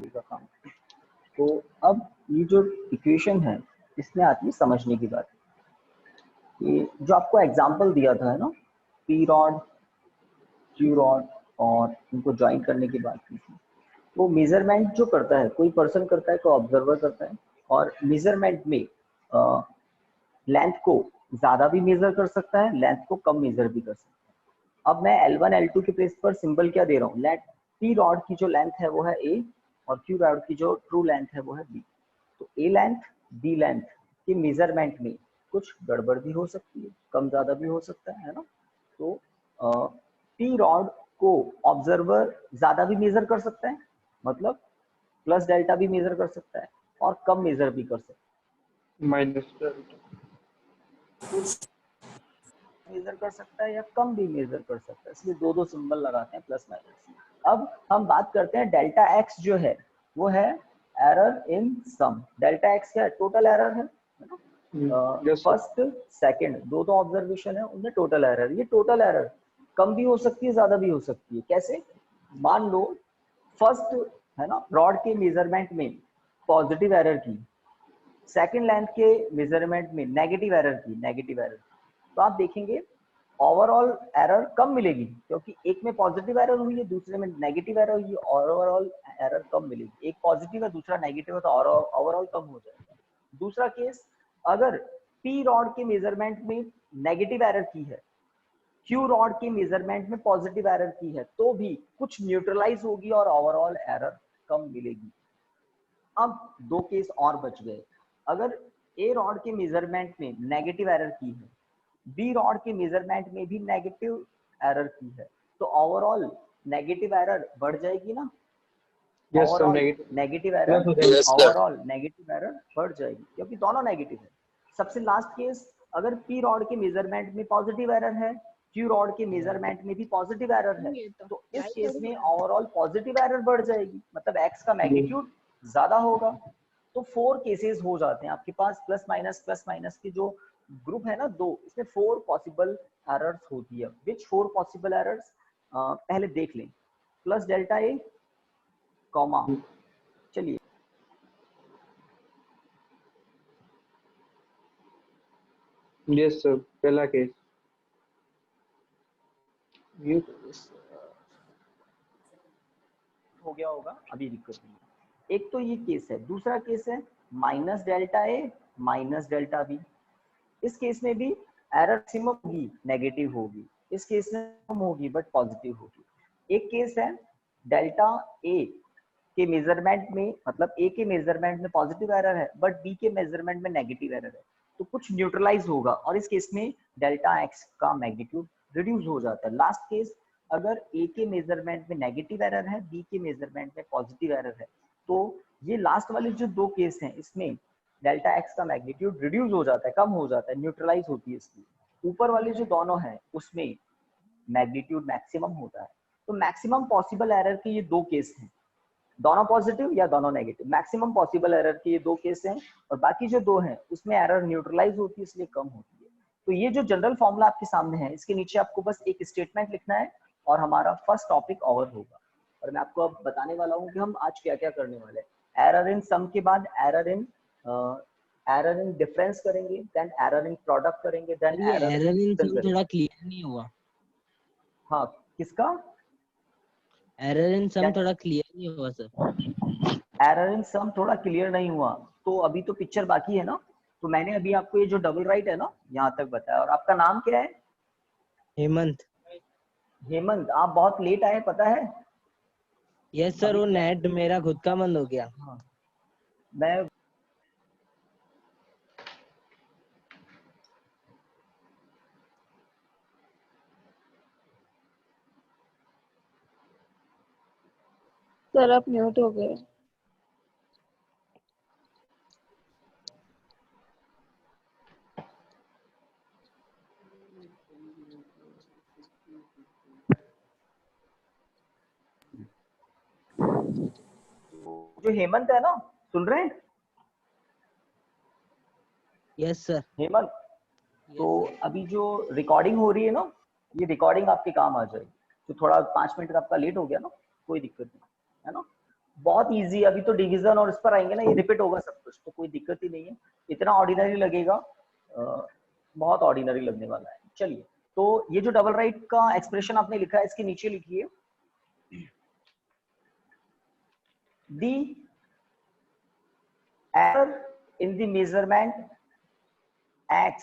का काम। तो अब ये जो इक्वेशन है इसमें आती है समझने की बात। ये जो आपको एग्जांपल दिया था है ना, पी रॉड, क्यू रॉड और इनको ज्वाइन करने की बात की थी। वो मेजरमेंट जो करता है कोई पर्सन करता है, कोई ऑब्जर्वर करता है, और मेजरमेंट में लेंथ को ज़्यादा भी मेजर कर सकता है, लेंथ को कम मेजर भी कर सकता है। अब मैं L1 L2 के प्लेस पर सिंबल क्या दे रहा हूँ, लेट पी रॉड की जो लेंथ है वो है A और क्यू रॉड की जो ट्रू लेंथ है वो है B। तो A लेंथ B लेंथ के मेजरमेंट में कुछ गड़बड़ भी हो सकती है, कम ज़्यादा भी हो सकता है ना। तो पी रॉड को ऑब्जर्वर ज़्यादा भी मेजर कर सकता है, मतलब प्लस डेल्टा भी मेजर कर सकता है, और कम मेजर भी कर सकता है, माइनस डेल्टा मेजर कर सकता है या कम भी मेजर कर सकता है, इसलिए दो दो सिंबल लगाते हैं प्लस माइनस। अब हम बात करते हैं डेल्टा एक्स जो है वो है error in sum. Delta X क्या है, टोटल एरर है ना। फर्स्ट सेकंड दो दो ऑब्जर्वेशन है उनमें टोटल एरर। ये टोटल एरर कम भी हो सकती है, ज्यादा भी हो सकती है। कैसे, मान लो फर्स्ट है ना रॉड के मेजरमेंट में पॉजिटिव एरर की, सेकंड लेंथ के मेजरमेंट में नेगेटिव एरर की, नेगेटिव एरर, तो आप देखेंगे ओवरऑल एरर कम मिलेगी, क्योंकि एक में पॉजिटिव एरर हुई है, दूसरे में नेगेटिव एरर हुई है, ओवरऑल एरर कम मिलेगी। एक पॉजिटिव है दूसरा नेगेटिव है तो ओवरऑल कम हो जाएगा। दूसरा केस, अगर पी रॉड के मेजरमेंट में नेगेटिव एरर की है, क्यू रॉड के मेजरमेंट में पॉजिटिव एरर की है, तो भी कुछ न्यूट्रलाइज होगी और ओवरऑल एरर कम मिलेगी। अब दो केस और बच गए। अगर ए रॉड के मेजरमेंट में नेगेटिव एरर की है, बी रॉड के मेजरमेंट में भी नेगेटिव एरर की है, तो ओवरऑल नेगेटिव एरर बढ़ जाएगी ना। Overall negative error, overall negative error बढ़ जाएगी क्योंकि दोनों नेगेटिव है। सबसे लास्ट केस, अगर पी रॉड के मेजरमेंट में पॉजिटिव एरर है, क्यू रॉड के मेजरमेंट में भी पॉजिटिव एरर है, तो इस केस में ओवरऑल पॉजिटिव एरर बढ़ जाएगी, मतलब एक्स का मैग्नीट्यूड ज्यादा होगा। तो 4 केसेस हो जाते हैं आपके पास। प्लस माइनस के जो ग्रुप है ना दो, इसमें 4 पॉसिबल एरर्स होती है। विच 4 पॉसिबल एरर्स, पहले देख लें। प्लस डेल्टा ए कॉमा, चलिए यस सर, पहला केस ये हो गया होगा, अभी दिक्कत नहीं। एक तो ये केस है। दूसरा केस है minus delta A minus delta B. इस केस में भी एरर मैक्सिमम होगी, नेगेटिव होगी। इस केस में कम होगी बट पॉजिटिव होगी। एक केस है डेल्टा ए के मेजरमेंट में, मतलब ए के मेजरमेंट में पॉजिटिव एरर है बट बी के मेजरमेंट में नेगेटिव एरर है, तो कुछ न्यूट्रलाइज होगा और इस केस में डेल्टा एक्स का मैग्नीट्यूड रिड्यूस हो जाता है। लास्ट केस, अगर ए के मेजरमेंट में नेगेटिव एरर है, बी के मेजरमेंट में पॉजिटिव एरर है, तो ये लास्ट वाले जो दो केस हैं इसमें डेल्टा एक्स का मैग्नीट्यूड रिड्यूस हो जाता है, कम हो जाता है, न्यूट्रलाइज होती है इसकी। ऊपर वाले जो दोनों हैं उसमें मैग्नीट्यूड मैक्सिमम होता है। तो मैक्सिमम पॉसिबल एरर के ये दो केस हैं, दोनों पॉजिटिव या दोनों नेगेटिव। मैक्सिमम पॉसिबल एरर के ये दो केस हैं, और बाकी जो दो हैं उसमें एरर न्यूट्रलाइज होती है, इसलिए कम होती है। तो ये जो जनरल फॉर्मूला आपके सामने है, इसके नीचे आपको बस एक स्टेटमेंट लिखना है और हमारा फर्स्ट टॉपिक ओवर होगा। और मैं आपको अब बताने वाला हूँ कि हम आज क्या क्या करने वाले हैं। एरर इन सम के बाद एरर इन डिफरेंस करेंगे, देन एरर इन प्रोडक्ट करेंगे, देन एरर इन सम थोड़ा क्लियर नहीं हुआ। हाँ, किसका एरर इन सम थोड़ा क्लियर नहीं हुआ सर। एरर इन सम थोड़ा क्लियर नहीं हुआ, तो अभी तो पिक्चर बाकी है ना। तो मैंने अभी आपको ये जो डबल राइट है ना यहाँ तक बताया। और आपका नाम क्या है? हेमंत। हेमंत, आप बहुत लेट आए पता है। यस सर, वो नेट मेरा खुद का बंद हो गया। हाँ, मैं सर आप म्यूट हो गए। जो हेमंत है ना, सुन रहे हैं? Yes sir. हेमंत, तो अभी जो रिकॉर्डिंग हो रही है ना, ये रिकॉर्डिंग आपके काम आ जाएगी। तो थोड़ा 5 मिनट आपका लेट हो गया ना, कोई दिक्कत नहीं है ना। बहुत इजी, अभी तो डिवीजन और इस पर आएंगे ना, ये रिपीट होगा सब कुछ, तो कोई दिक्कत ही नहीं है, इतना ऑर्डिनरी लगेगा, बहुत ऑर्डिनरी लगने वाला है। चलिए, तो ये जो डबल राइट का एक्सप्रेशन आपने लिखा है, इसके नीचे लिखिए दी error in the measurement x,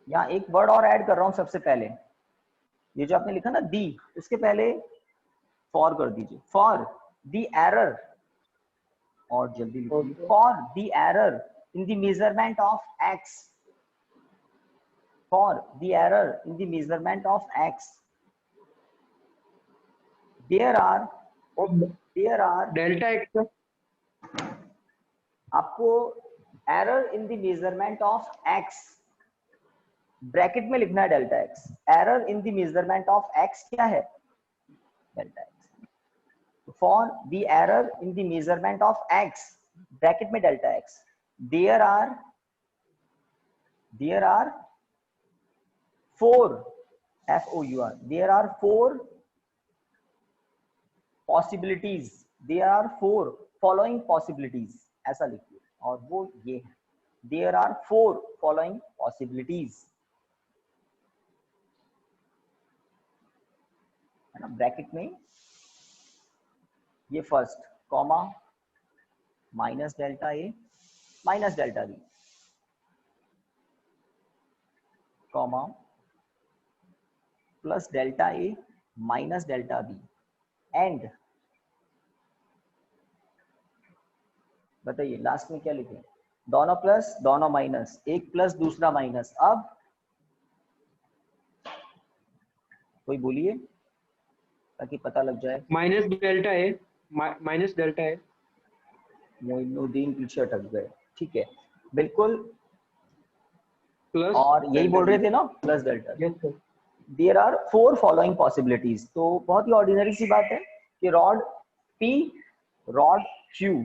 यहाँ एक वर्ड और ऐड कर रहा हूं सबसे पहले, ये जो आपने लिखा ना दी, उसके पहले फॉर कर दीजिए, फॉर द एरर, और जल्दी लिखिए, for the error in the measurement of x, for the error in the measurement of x there are delta X आपको error in the measurement of x bracket में लिखना है delta X, error in the measurement of x क्या है, delta X, for the error in the measurement of x bracket में delta X, there are 4 FOUR, there are 4 possibilities, there are 4 following possibilities, ऐसा लिखिए, और वो ये है, there are 4 following possibilities, है ना, ब्रैकेट में ये first comma minus delta A minus delta B, comma plus delta A minus delta B, and बताइए लास्ट में क्या लिखें, दोनों प्लस दोनों माइनस, एक प्लस दूसरा माइनस, अब कोई बोलिए ताकि पता लग जाए। माइनस डेल्टा है, माइनस डेल्टा है। मोइनुद्दीन पीछे अटक गए, ठीक है बिल्कुल, प्लस और यही बोल रहे थे ना, plus delta. Yes sir. There are 4 following possibilities, तो बहुत ही ऑर्डिनरी सी बात है कि रॉड P रॉड Q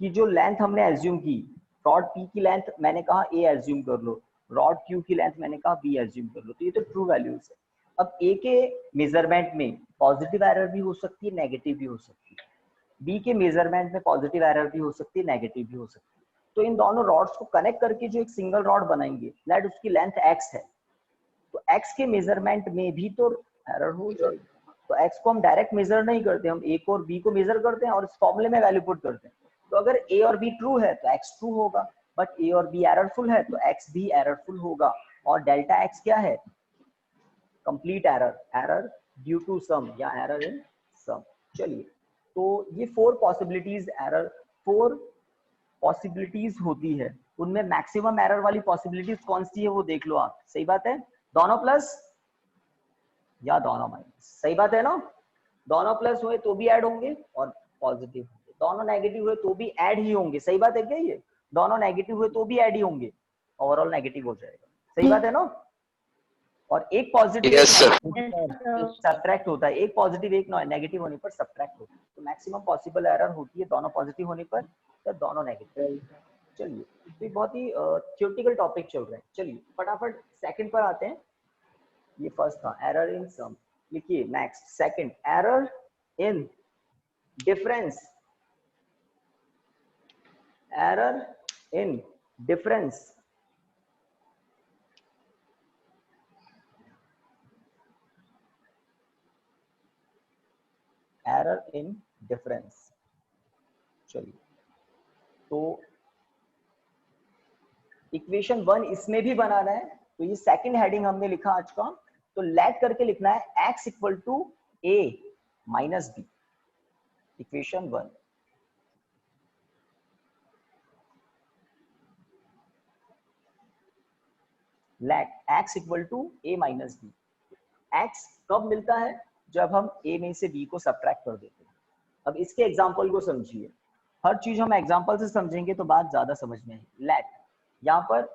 की जो लेंथ हमने एज्यूम की, रॉड P की लेंथ मैंने कहा A एज्यूम कर लो, रॉड Q की लेंथ मैंने कहा B एज्यूम कर लो, तो ये तो ट्रू वैल्यूज है। अब A के मेजरमेंट में पॉजिटिव एरर भी हो सकती है, नेगेटिव भी हो सकती है, B के मेजरमेंट में पॉजिटिव एरर भी हो सकती है, नेगेटिव भी हो सकती है, तो इन दोनों रॉड्स को कनेक्ट करके जो एक सिंगल रॉड बनाएंगे, लेट उसकी लेंथ x है, तो x के मेजरमेंट में भी तो एरर हो जाएगी, तो x को हम डायरेक्ट मेजर नहीं करते, हम a को और b को मेजर करते हैं और इस फॉर्मूले में वैल्यू पुट करते हैं, तो अगर a और b ट्रू है तो x ट्रू होगा, बट a और b एररफुल है तो x भी एररफुल होगा, और डेल्टा x क्या है, complete error, error due to sum या एरर इन सम। चलिए, तो ये 4 पॉसिबिलिटीज, एरर 4 पॉसिबिलिटीज होती है, उनमें मैक्सिमम एरर वाली पॉसिबिलिटीज कौन सी है वो देख लो आप, सही बात है, दोनों प्लस या दोनों माइनस, सही बात है ना, दोनों प्लस हुए तो भी ऐड होंगे और पॉजिटिव होंगे, दोनों नेगेटिव हुए तो भी ऐड ही होंगे, सही बात है क्या, ये दोनों नेगेटिव हुए तो भी ऐड ही होंगे, ओवरऑल नेगेटिव हो जाएगा, सही बात है ना, और एक पॉजिटिव सब्ट्रैक्ट होता है, एक पॉजिटिव एक नेगेटिव होने पर सब्ट्रैक्ट होता है, तो मैक्सिमम पॉसिबल एरर होती है दोनों पॉजिटिव होने पर या दोनों नेगेटिव। चलिए, तो ये बहुत ही थ्योरेटिकल टॉपिक चल रहे हैं, चलिए फटाफट सेकंड पर आते हैं, ये फर्स्ट था एरर इन सम, लिखिए next second, error in difference, error in difference, error in difference. चलिए, तो इक्वेशन 1 इसमें भी बनाना है, तो ये सेकंड हेडिंग हमने लिखा आज का, तो लेट करके लिखना है x equal to a minus B, equation 1, let x equal to a minus B, x कब मिलता है, जब हम a में से b को सब्ट्रैक्ट कर देते हैं। अब इसके एग्जांपल को समझिए, हर चीज हम एग्जांपल से समझेंगे तो बात ज्यादा समझ में आएगी। लेट, यहाँ पर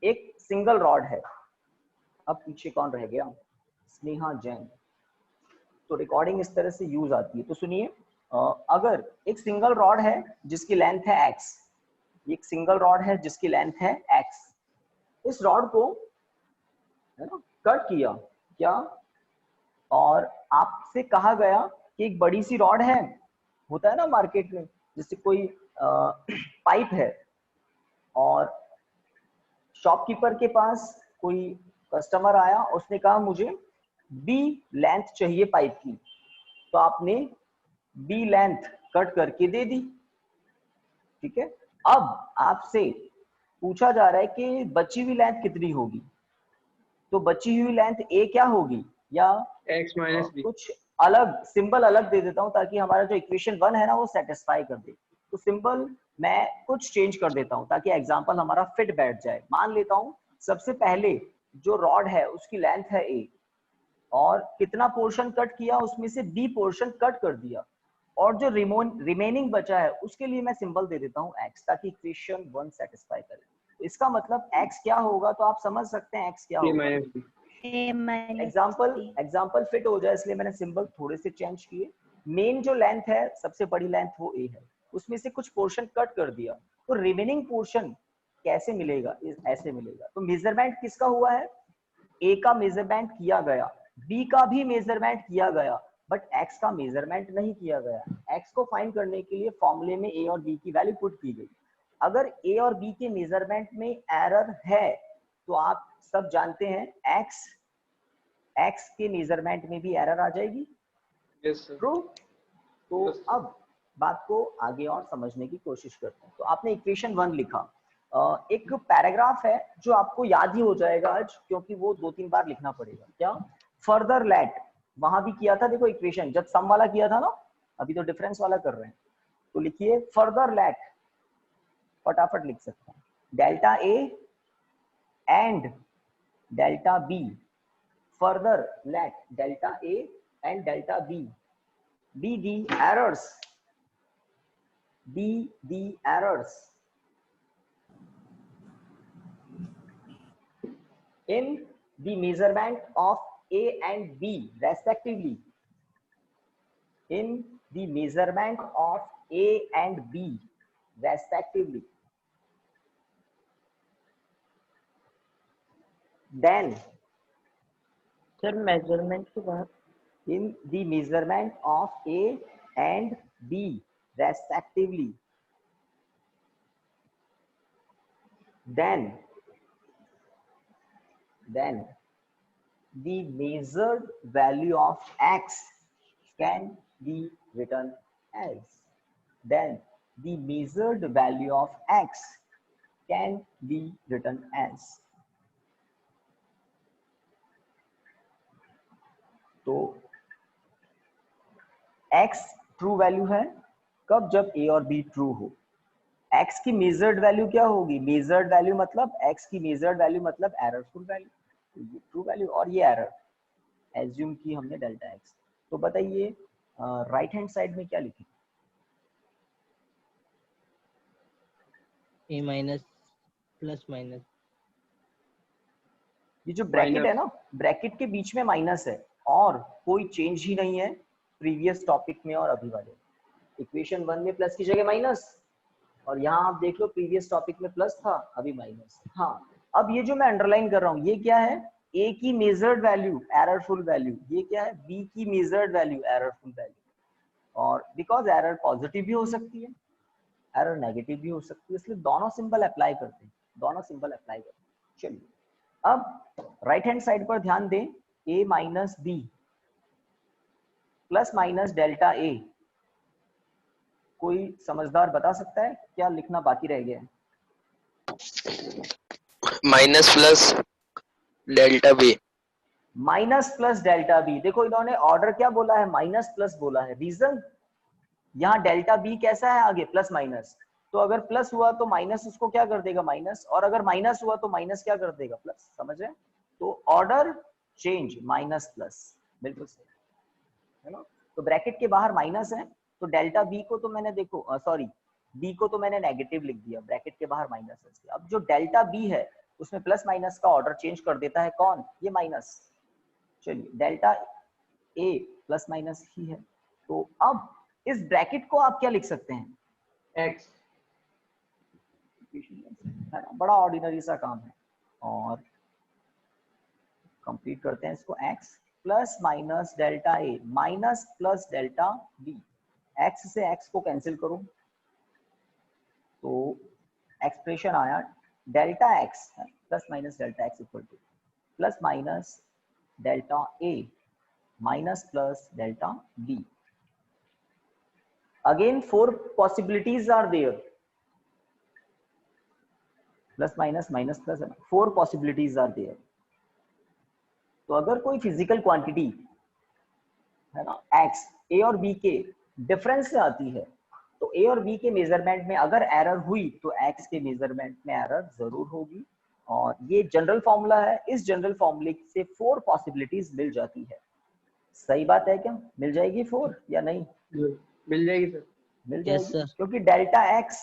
एक सिंगल रॉड है, अब पीछे कौन रह गया, स्नेहा जैन, तो रिकॉर्डिंग इस तरह से यूज आती है, तो सुनिए, अगर एक सिंगल रॉड है जिसकी लेंथ है x, एक सिंगल रॉड है जिसकी लेंथ है x, इस रॉड को है ना कट किया, क्या और आपसे कहा गया कि एक बड़ी सी रॉड है, होता है ना मार्केट में, जैसे कोई पाइप है और शॉपकीपर के पास कोई कस्टमर आया, उसने कहा मुझे बी लेंथ चाहिए पाइप की, तो आपने बी लेंथ कट करके दे दी, ठीक है। अब आपसे पूछा जा रहा है कि बची हुई लेंथ कितनी होगी, तो बची हुई लेंथ ए क्या होगी, या x माइनस बी। कुछ अलग सिंबल अलग दे देता हूं ताकि हमारा जो इक्वेशन 1 है ना वो सेटिस्फाई कर दे। तो सिंबल मैं कुछ चेंज कर देता हूं ताकि एग्जांपल हमारा फिट बैठ जाए। मान लेता हूं सबसे पहले जो रॉड है उसकी लेंथ है ए, और कितना पोर्शन कट किया, उसमें से बी पोर्शन कट कर दिया, और जो रिमेनिंग बचा है उसके लिए मैं सिंबल दे देता हूं एक्स, ताकि इक्वेशन 1 सेटिस्फाई करे। तो इसका मतलब एक्स क्या होगा, तो आप समझ सकते हैं एक्स क्या a होगा। Minus B. एग्जाम्पल फिट हो जाए इसलिए मैंने सिंबल थोड़े से चेंज किए। मेन जो लेंथ है, सबसे बड़ी लेंथ वो ए है, उसमें से कुछ पोर्शन कट कर दिया, तो रिमेनिंग पोर्शन कैसे मिलेगा, ऐसे मिलेगा। तो मेजरमेंट किसका हुआ है, ए का मेजरमेंट किया गया, बी का भी मेजरमेंट किया गया, बट एक्स का मेजरमेंट नहीं किया गया। एक्स को फाइंड करने के लिए फॉर्मूले में ए और बी की वैल्यू पुट की गई। अगर ए और बी के मेजरमेंट में एरर है तो आप सब जानते हैं एक्स के मेजरमेंट में भी एरर आ जाएगी। Yes sir. ट्रू। तो Yes, sir. अब बात को आगे और समझने की कोशिश करते हैं। तो आपने इक्वेशन 1 लिखा, एक पैराग्राफ है जो आपको याद ही हो जाएगा आज, क्योंकि वो 2-3 बार लिखना पड़ेगा। क्या, फर्दर लेट, वहां भी किया था देखो इक्वेशन, जब सम वाला किया था ना, अभी तो डिफरेंस वाला कर रहे हैं। तो लिखिए फर्दर लेट, फटाफट लिख सकते हैं, delta A and delta B, further let delta A and delta B be the errors in the measurement of A and B respectively, in the measurement of A and B respectively, then sir measurement के बाद in the measurement of A and B respectively, then the measured value of x can be written as, then the measured value of x can be written as। तो x true value है कब, जब a और b true हो। x की measured value क्या होगी, measured value मतलब x की मेजर्ड वैल्यू मतलब एररफुल वैल्यू, तो ये ट्रू वैल्यू और ये एरर एज्यूम की हमने डेल्टा x। तो बताइए राइट हैंड साइड में क्या लिखें, a माइनस प्लस माइनस, ये जो ब्रैकेट Minus. है ना, ब्रैकेट के बीच में माइनस है और कोई चेंज ही नहीं है प्रीवियस टॉपिक में और अभी वाले। इक्वेशन 1 में प्लस की जगह माइनस, और यहाँ आप देख लो प्रीवियस टॉपिक में प्लस था, अभी माइनस। हाँ, अब ये जो मैं अंडरलाइन कर रहा हूँ ये क्या है, ए की मेजर्ड वैल्यू एररफुल वैल्यू, ये क्या है, बी की मेजर्ड वैल्यू एररफुल वैल्यू। और बिकॉज एरर पॉजिटिव भी हो सकती है, एरर नेगेटिव भी हो सकती है, इसलिए दोनों सिंबल अप्लाई करते हैं, दोनों सिंबल अप्लाई करते हैं। चलिए अब राइट हैंड साइड पर ध्यान दें, a minus B plus minus delta A, कोई समझदार बता सकता है क्या लिखना बाकी रह गया है? Minus plus delta B, minus plus delta B. देखो इन्होंने ऑर्डर क्या बोला है, माइनस प्लस बोला है, रीजन यहाँ डेल्टा बी कैसा है आगे, प्लस माइनस, तो अगर प्लस हुआ तो माइनस उसको क्या कर देगा, माइनस, और अगर माइनस हुआ तो माइनस क्या कर देगा, प्लस। समझ रहे हैं? तो ऑर्डर चेंज, माइनस प्लस, बिल्कुल सही है ना। तो ब्रैकेट के बाहर माइनस है, तो डेल्टा बी को तो मैंने देखो सॉरी बी को तो मैंने नेगेटिव लिख दिया, ब्रैकेट के बाहर माइनस है। अब जो डेल्टा बी है उसमें प्लस माइनस का ऑर्डर चेंज कर देता है कौन, ये माइनस। चलिए डेल्टा ए प्लस माइनस ही है, तो अब इस ब्रैकेट को आप क्या लिख सकते हैं, x। है ना, बड़ा ऑर्डिनरी सा काम है। और कंप्लीट करते हैं इसको, x plus minus delta A minus plus delta B. X से एक्स को कैंसिल करो तो एक्सप्रेशन आया delta X plus minus delta X equal to plus minus delta A minus plus delta B. Again 4 possibilities are there, plus minus minus plus 4 possibilities are there। तो अगर कोई physical quantity है ना x a और b के difference से आती है तो a और b के मेजरमेंट में अगर एरर हुई तो x के मेजरमेंट में एरर जरूर होगी। और ये जनरल फॉर्मूला है, इस जनरल फॉर्मूले से 4 पॉसिबिलिटीज मिल जाती है। सही बात है क्या? मिल जाएगी 4 या नहीं? मिल जाएगी सर। मिल Yes, जाएगी sir. क्योंकि डेल्टा x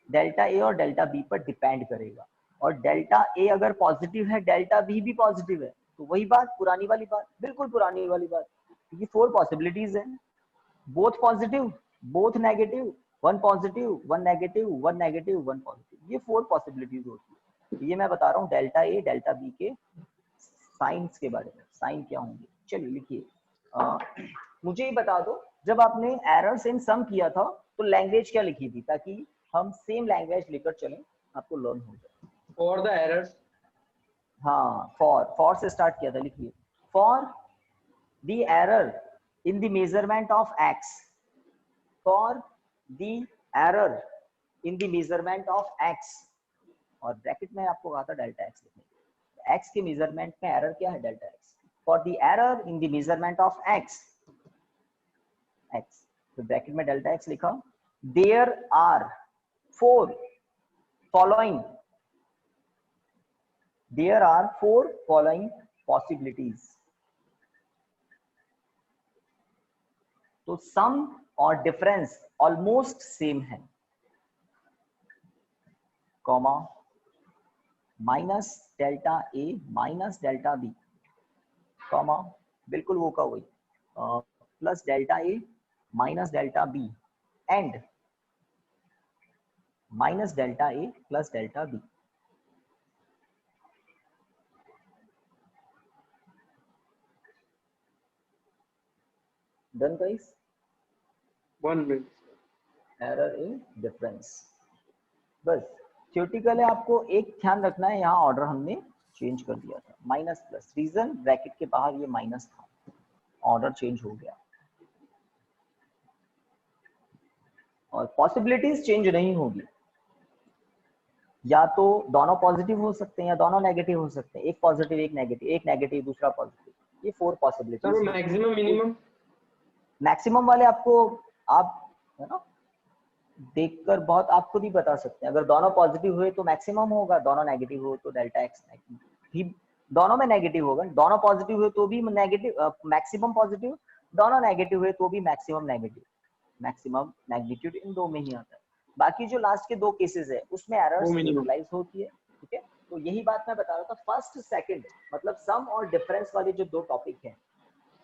डेल्टा a और डेल्टा b पर डिपेंड करेगा और डेल्टा a अगर पॉजिटिव है डेल्टा b भी पॉजिटिव है तो वही बात, पुरानी वाली बात, बिल्कुल पुरानी वाली बात। ये 4 पॉसिबिलिटीज हैं, both positive both negative, 1 positive 1 negative 1 negative 1 positive, ये 4 पॉसिबिलिटीज होती है। ये मैं बता रहा हूँ डेल्टा a डेल्टा b के साइंस के बारे में, साइन क्या होंगे। चलिए लिखिए, मुझे ये बता दो जब आपने एरर्स इन सम किया था तो लैंग्वेज क्या लिखी थी ताकि हम सेम लैंग्वेज लेकर चलें, आपको लर्न हो जाए। फॉर द एरर्स, हाँ फॉर से स्टार्ट किया था, लिखिए for the error in the measurement of X, for the error in the measurement of X, और ब्रैकेट में आपको कहा था डेल्टा एक्स लिखने। एक्स के मेजरमेंट में एरर क्या है? Delta X. For the error in the measurement of X, X तो ब्रैकेट में डेल्टा एक्स लिखा। There are 4 following, there are 4 following possibilities. तो सम और डिफरेंस ऑलमोस्ट सेम है, comma minus delta A minus delta B, comma बिल्कुल वो का वही plus delta A minus delta B and minus delta A plus delta B. Done guys? 1 मिनट। Error in difference, बस theoretical है। आपको एक ध्यान रखना है, यहाँ ऑर्डर हमने चेंज कर दिया था, माइनस प्लस, रीजन ब्रैकेट के बाहर ये माइनस था, ऑर्डर चेंज हो गया। और पॉसिबिलिटीज चेंज नहीं होगी, या तो दोनों पॉजिटिव हो सकते हैं या दोनों नेगेटिव हो सकते हैं, एक पॉजिटिव एक नेगेटिव दूसरा पॉजिटिव, ये 4 possibilities. Sir maximum minimum, maximum वाले आपको आप है ना देखकर बहुत आप खुद ही बता सकते हैं। अगर दोनों पॉजिटिव हुए तो मैक्सिमम होगा, दोनों नेगेटिव हो तो डेल्टा एक्स भी दोनों में नेगेटिव होगा, दोनों पॉजिटिव हुए तो भी नेगेटिव मैक्सिमम पॉजिटिव, दोनों नेगेटिव हुए तो भी मैक्सिमम नेगेटिव। मैक्सिमम मैग्नीट्यूड इन दो में ही आता है, बाकी जो लास्ट के 2 केसेस है उसमें एरर्स यूटिलाइज होती है। ठीक है, तो यही बात मैं बता रहा था। फर्स्ट सेकंड मतलब सम और डिफरेंस वाले जो 2 टॉपिक हैं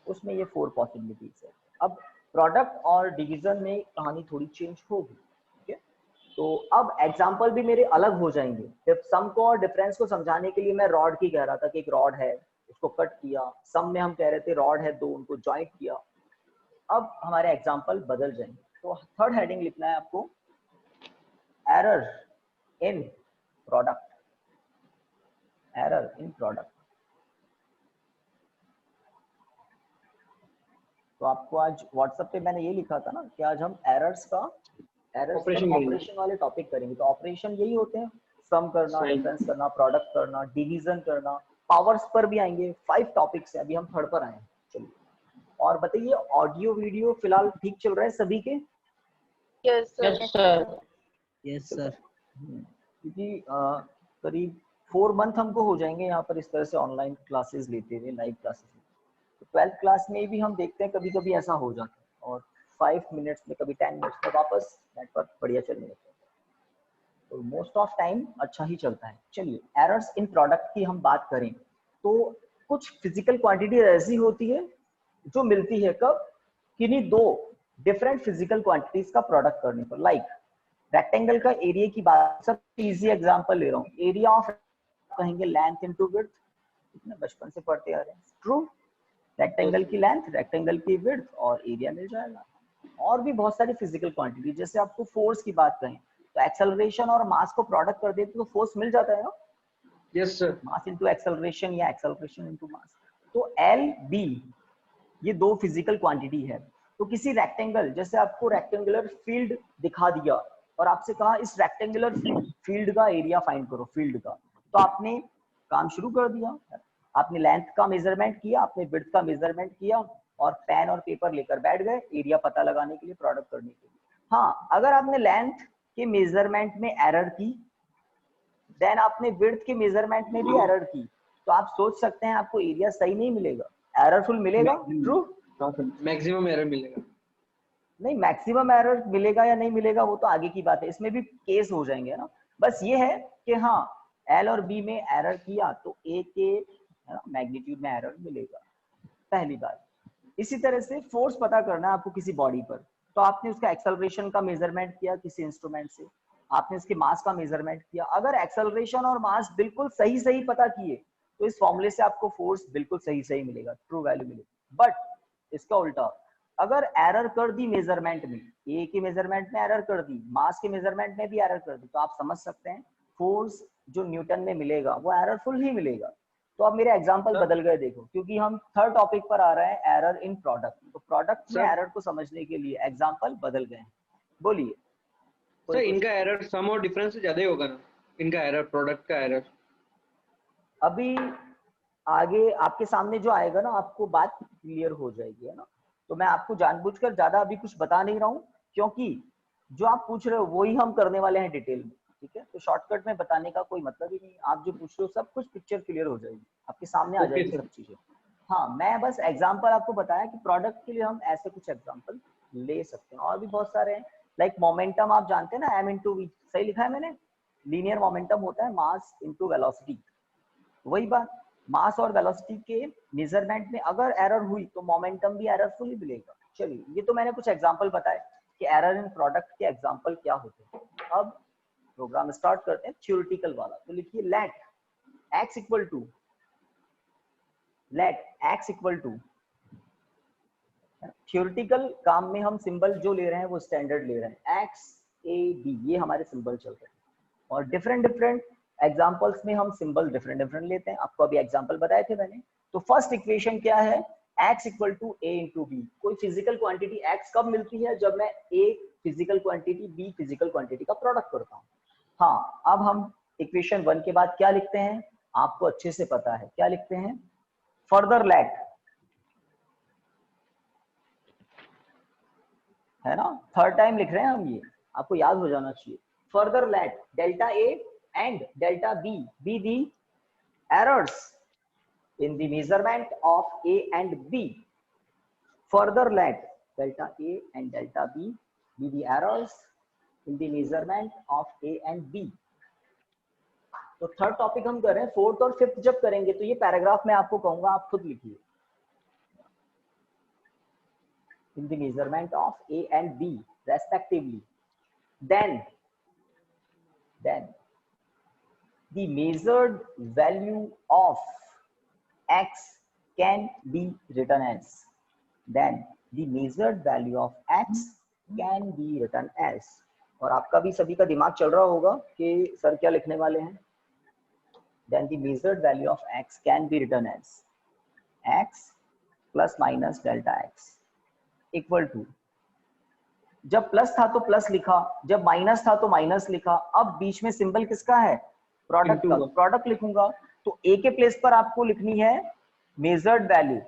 उसमें ये 4 पॉसिबिलिटीज है। अब प्रोडक्ट और डिवीजन में कहानी थोड़ी चेंज होगी। ठीक है, तो अब एग्जांपल भी मेरे अलग हो जाएंगे। जब सम को और डिफरेंस को समझाने के लिए मैं रॉड की कह रहा था कि एक रॉड है उसको कट किया, सम में हम कह रहे थे रॉड है 2 उनको जॉइंट किया। अब हमारे एग्जांपल बदल जाएंगे। तो थर्ड हेडिंग लिखना है आपको, error in product, error in product. तो आपको आज व्हाट्सएप पे मैंने ये लिखा था ना कि आज हम एरर्स ऑपरेशन वाले टॉपिक करेंगे। तो ऑपरेशन यही होते हैं, सम करना, डिफरेंस करना, प्रोडक्ट करना, डिवीजन करना, पावर्स पर भी आएंगे। 5 टॉपिक्स हैं, अभी हम थर्ड पर आए हैं। चलिए और बताइए, ऑडियो वीडियो फिलहाल ठीक चल रहा है सभी के? Yes sir. Yes sir. क्योंकि करीब 4 मंथ हमको हो जाएंगे यहाँ पर इस तरह से ऑनलाइन क्लासेस लेते हुए, लाइव क्लासेस। तो 12th क्लास में भी हम देखते हैं कभी कभी ऐसा हो जाता है और 5 मिनट्स में कभी 10 मिनट्स में वापस नेटवर्क बढ़िया चलने लगता है। तो मोस्ट ऑफ टाइम अच्छा ही चलता है। चलिए एरर्स इन प्रोडक्ट की हम बात करें तो कुछ फिजिकल क्वांटिटी ऐसी होती है जो मिलती है कब, किन्हीं 2 डिफरेंट फिजिकल क्वांटिटीज का प्रोडक्ट करने पर। लाइक रेक्टेंगल का एरिया की बात, सबसे इजी एग्जांपल ले रहा हूँ, एरिया ऑफ कहेंगे लेंथ इनटू विड्थ, बचपन से पढ़ते आ रहे हैं, ट्रू। रेक्टेंगल की लेंथ, रेक्टेंगल की विड्थ और एरिया मिल जाएगा। और भी बहुत सारी फिजिकल क्वांटिटी, जैसे आपको फोर्स की बात करें तो एक्सेलरेशन और मास को प्रोडक्ट कर देते तो फोर्स मिल जाता है ना, yes sir. Mass into acceleration या एक्सेलरेशन इनटू मास। तो एल बी ये दो फिजिकल क्वांटिटी है। तो किसी रेक्टेंगल, जैसे आपको रेक्टेंगुलर फील्ड दिखा दिया और आपसे कहा इस रेक्टेंगुलर फील्ड का एरिया फाइंड करो फील्ड का, तो आपने काम शुरू कर दिया। आपने लेंथ का मेजरमेंट किया, आपने विड्थ का मेजरमेंट किया और पेन और पेपर लेकर बैठ गए एरिया पता लगाने के लिए, प्रोडक्ट करने के लिए। हाँ, अगर आपने लेंथ के मेजरमेंट में एरर की, देन आपने विड्थ के मेजरमेंट में भी एरर की, तो आप सोच सकते हैं आपको एरिया सही नहीं मिलेगा, एररफुल मिलेगा। ट्रू? मैक्सिमम एरर मिलेगा। नहीं, मैक्सिमम एरर मिलेगा या नहीं मिलेगा वो तो आगे की बात है, इसमें भी केस हो जाएंगे ना। बस ये है कि हाँ, एल और बी में एरर किया तो ए के मैग्नीट्यूड में एरर मिलेगा, पहली बात। इसी तरह से फोर्स पता करना है आपको किसी बॉडी पर, तो आपने उसका एक्सेलरेशन का मेजरमेंट किया किसी इंस्ट्रूमेंट से, आपने उसके मास का मेजरमेंट किया। अगर एक्सेलरेशन और मास बिल्कुल सही सही पता किए तो इस फॉर्मूले से आपको फोर्स बिल्कुल सही सही मिलेगा, ट्रू वैल्यू मिलेगी। बट इसका उल्टा, अगर एरर कर दी मेजरमेंट में, ए के मेजरमेंट में एरर कर दी, मास के मेजरमेंट में भी एरर कर दी, तो आप समझ सकते हैं फोर्स जो न्यूटन में मिलेगा वो एररफुल ही मिलेगा। तो अब मेरे एग्जांपल बदल गए देखो, क्योंकि हम थर्ड टॉपिक पर आ रहे हैं, एरर इन प्रोडक्ट। तो प्रोडक्ट में एरर को समझने के लिए एग्जांपल बदल गए हैं। बोलिए सर, इनका एरर सम और डिफरेंस से ज्यादा ही होगा ना, इनका एरर, प्रोडक्ट का एरर। अभी आगे आपके सामने जो आएगा ना, आपको बात क्लियर हो जाएगी, है ना। तो मैं आपको जानबूझकर ज्यादा अभी कुछ बता नहीं रहा हूँ, क्योंकि जो आप पूछ रहे हो वही हम करने वाले हैं डिटेल में, ठीक है। तो शॉर्टकट में बताने का कोई मतलब ही नहीं, आप जो पूछ रहे हो सब कुछ पिक्चर क्लियर हो जाएगी, आपके सामने आ जाएगी सब चीजें। हाँ, मैं बस एग्जाम्पल आपको बताया कि प्रोडक्ट के लिए हम ऐसे कुछ एग्जाम्पल ले सकते हैं, और भी बहुत सारे हैं। लाइक मोमेंटम, आप जानते हैं ना, m इंटू वी, सही लिखा है मैंने। लीनियर मोमेंटम होता है मास इंटू वेलोसिटी, वही बात। मास और वेलोसिटी के मेजरमेंट में अगर एरर हुई तो मोमेंटम भी एररफुल ही मिलेगा। चलिए, ये तो मैंने कुछ एग्जांपल बताए कि एरर इन प्रोडक्ट के एग्जांपल क्या होते हैं। अब प्रोग्राम स्टार्ट करते हैं थ्योरेटिकल वाला। तो लिखिए let x equal to, let x equal to, theoretical काम में हम सिंबल जो ले रहे हैं वो स्टैंडर्ड ले रहे हैं, x a b, ये हमारे सिंबल चल रहे हैं। और डिफरेंट डिफरेंट एग्जांपल्स में हम सिंबल डिफरेंट डिफरेंट लेते हैं, आपको अभी एग्जांपल बताए थे मैंने। तो फर्स्ट इक्वेशन क्या है, x equal to a into B. कोई फिजिकल क्वांटिटी x कब मिलती है, जब मैं a physical quantity b physical quantity का प्रोडक्ट करता हूँ। हाँ, अब हम इक्वेशन 1 के बाद क्या लिखते हैं, आपको अच्छे से पता है क्या लिखते हैं। फर्दर लेट, है ना, थर्ड टाइम लिख रहे हैं हम, ये आपको याद हो जाना चाहिए। Further let delta A and delta B B the errors in the measurement of A and B. Further let delta A and delta B be the errors in the measurement of A and B. तो third topic हम कर रहे हैं, fourth और fifth जब करेंगे तो ये पैराग्राफ में आपको कहूंगा, आप खुद लिखिए। In the measurement of A and B respectively, then the measured value of x can be written as, then the measured value of x can be written as। और आपका भी सभी का दिमाग चल रहा होगा कि सर क्या लिखने वाले हैं। then the measured value of x can be written as x plus minus delta x equal to, जब प्लस था तो प्लस लिखा, जब माइनस था तो माइनस लिखा, अब बीच में सिंबल किसका है, प्रोडक्ट का, प्रोडक्ट लिखूंगा। तो ए के प्लेस पर आपको लिखनी है मेजर्ड वैल्यू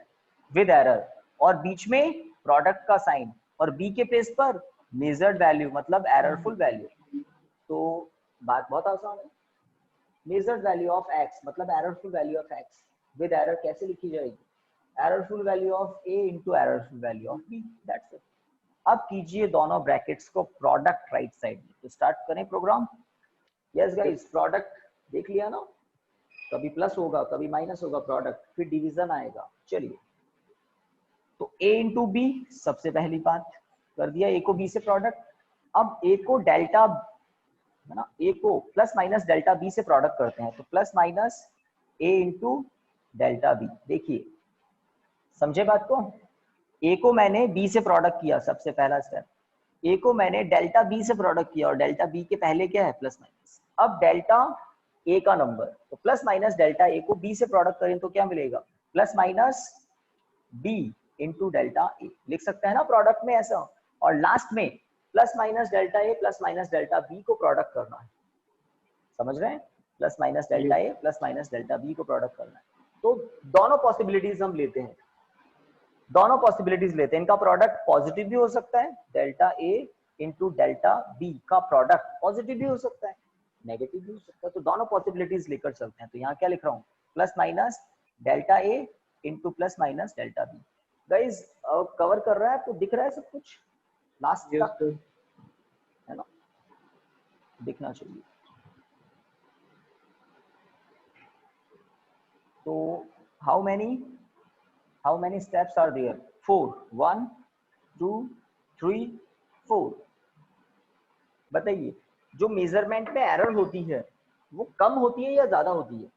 विद एरर, और बीच में प्रोडक्ट का साइन, और बी के प्लेस पर मेजर्ड वैल्यू मतलब एररफुल वैल्यू। तो बात बहुत आसान है, मेजर्ड वैल्यू ऑफ एक्स मतलब errorful value of X with error कैसे लिखी जाएगी, errorful value of A into errorful value of B, that's it. अब कीजिए दोनों ब्रैकेट्स को प्रोडक्ट राइट साइड में, तो स्टार्ट करें प्रोग्राम। यस गाइस, प्रोडक्ट देख लिया ना, कभी प्लस होगा कभी माइनस होगा प्रोडक्ट, फिर डिवीजन आएगा। चलिए, तो a इंटू बी सबसे पहली बात कर दिया, a को b से प्रोडक्ट। अब a को डेल्टा, है ना, a को प्लस माइनस डेल्टा b से प्रोडक्ट करते हैं, तो plus minus a into delta b। देखिए समझे बात को? ए को मैंने बी से प्रोडक्ट किया, सबसे पहला स्टेप। ए को मैंने डेल्टा बी से प्रोडक्ट किया और डेल्टा बी के पहले क्या है? Plus minus. अब डेल्टा ए का नंबर, तो प्लस माइनस डेल्टा ए को बी से प्रोडक्ट करें तो क्या मिलेगा? Plus minus B into delta A, लिख सकते हैं ना प्रोडक्ट में ऐसा। और लास्ट में plus minus delta A plus minus delta B को प्रोडक्ट करना है, समझ रहे हैं? Plus minus delta A plus minus delta B को प्रोडक्ट करना है। तो दोनों पॉसिबिलिटीज हम लेते हैं, दोनों पॉसिबिलिटीज लेते हैं। इनका प्रोडक्ट पॉजिटिव भी हो सकता है, delta A into delta B का प्रोडक्ट पॉजिटिव भी हो सकता है, नेगेटिव भी हो सकता है। तो दोनों पॉसिबिलिटीज लेकर चलते हैं। तो यहाँ क्या लिख रहा हूँ? Plus minus delta A into plus minus delta B. Guys cover कर रहा है, आपको दिख रहा है सब कुछ लास्ट तक, है ना? दिखना चाहिए। तो how many steps are there? 4, 1 2 3 4। बताइए, जो मेजरमेंट में एरर होती है वो कम होती है या ज्यादा होती है?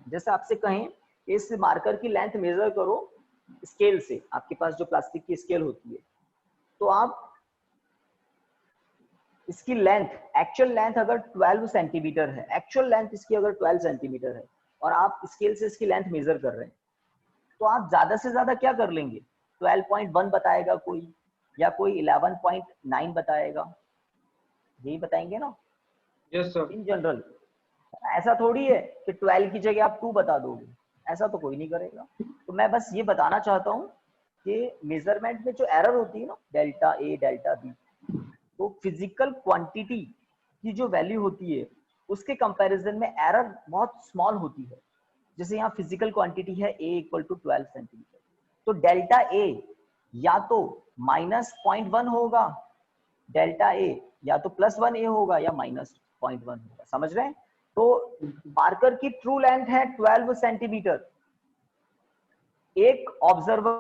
जैसे आपसे कहें इस मार्कर की लेंथ मेजर करो स्केल से, आपके पास जो प्लास्टिक की स्केल होती है, तो आप इसकी लेंथ, एक्चुअल लेंथ अगर 12 सेंटीमीटर है, एक्चुअल लेंथ इसकी अगर 12 सेंटीमीटर है और आप स्केल से इसकी लेंथ मेजर कर रहे हैं, तो आप ज्यादा से ज्यादा क्या कर लेंगे? 12.1 बताएगा कोई, या कोई 11.9 बताएगा, यही बताएंगे ना? Yes sir. इन जनरल ऐसा थोड़ी है कि 12 की जगह आप 2 बता दोगे, ऐसा तो कोई नहीं करेगा। तो मैं बस ये बताना चाहता हूँ कि मेजरमेंट में जो एरर होती है ना, डेल्टा ए डेल्टा बी, तो फिजिकल क्वांटिटी की जो वैल्यू होती है उसके कंपैरिजन में एरर बहुत स्मॉल होती है। जैसे यहाँ फिजिकल क्वांटिटी है a इक्वल टू 12 सेंटीमीटर, तो डेल्टा a या तो -0.1 होगा, डेल्टा a या तो +1 a होगा या -0.1 होगा, समझ रहे हैं? तो मार्कर की ट्रू लेंथ है 12 सेंटीमीटर। एक ऑब्जर्वर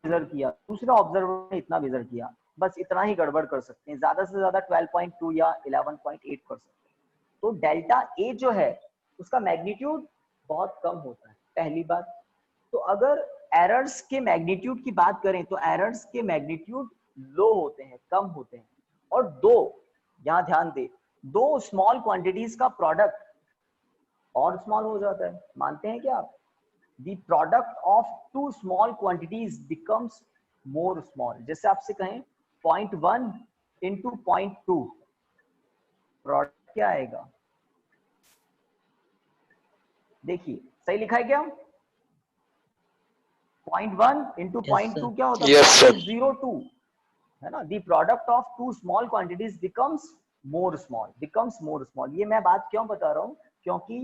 मेजर किया, दूसरा ऑब्जर्वर ने इतना मेजर किया, बस इतना ही गड़बड़ कर सकते हैं, ज्यादा से ज्यादा 12.2 या 11.8 कर सकते हैं। तो डेल्टा ए जो है उसका मैग्नीट्यूड बहुत कम होता है, पहली बात। तो अगर एरर्स के मैग्नीट्यूड की बात करें तो एरर्स के मैग्नीट्यूड लो होते हैं, कम होते हैं। और दो, यहाँ ध्यान दे, दो स्मॉल क्वांटिटीज का प्रोडक्ट और स्मॉल हो जाता है, मानते हैं क्या आप? The product of two small quantities becomes more small। जैसे आपसे कहें 0.1 into 0.2, प्रोडक्ट क्या आएगा? देखिए सही लिखा है क्या? 0.1 into 0.2 क्या होता है? Yes, sir. 0.02, है ना? The product of two small quantities becomes more small। ये मैं बात क्यों बता रहा हूँ? क्योंकि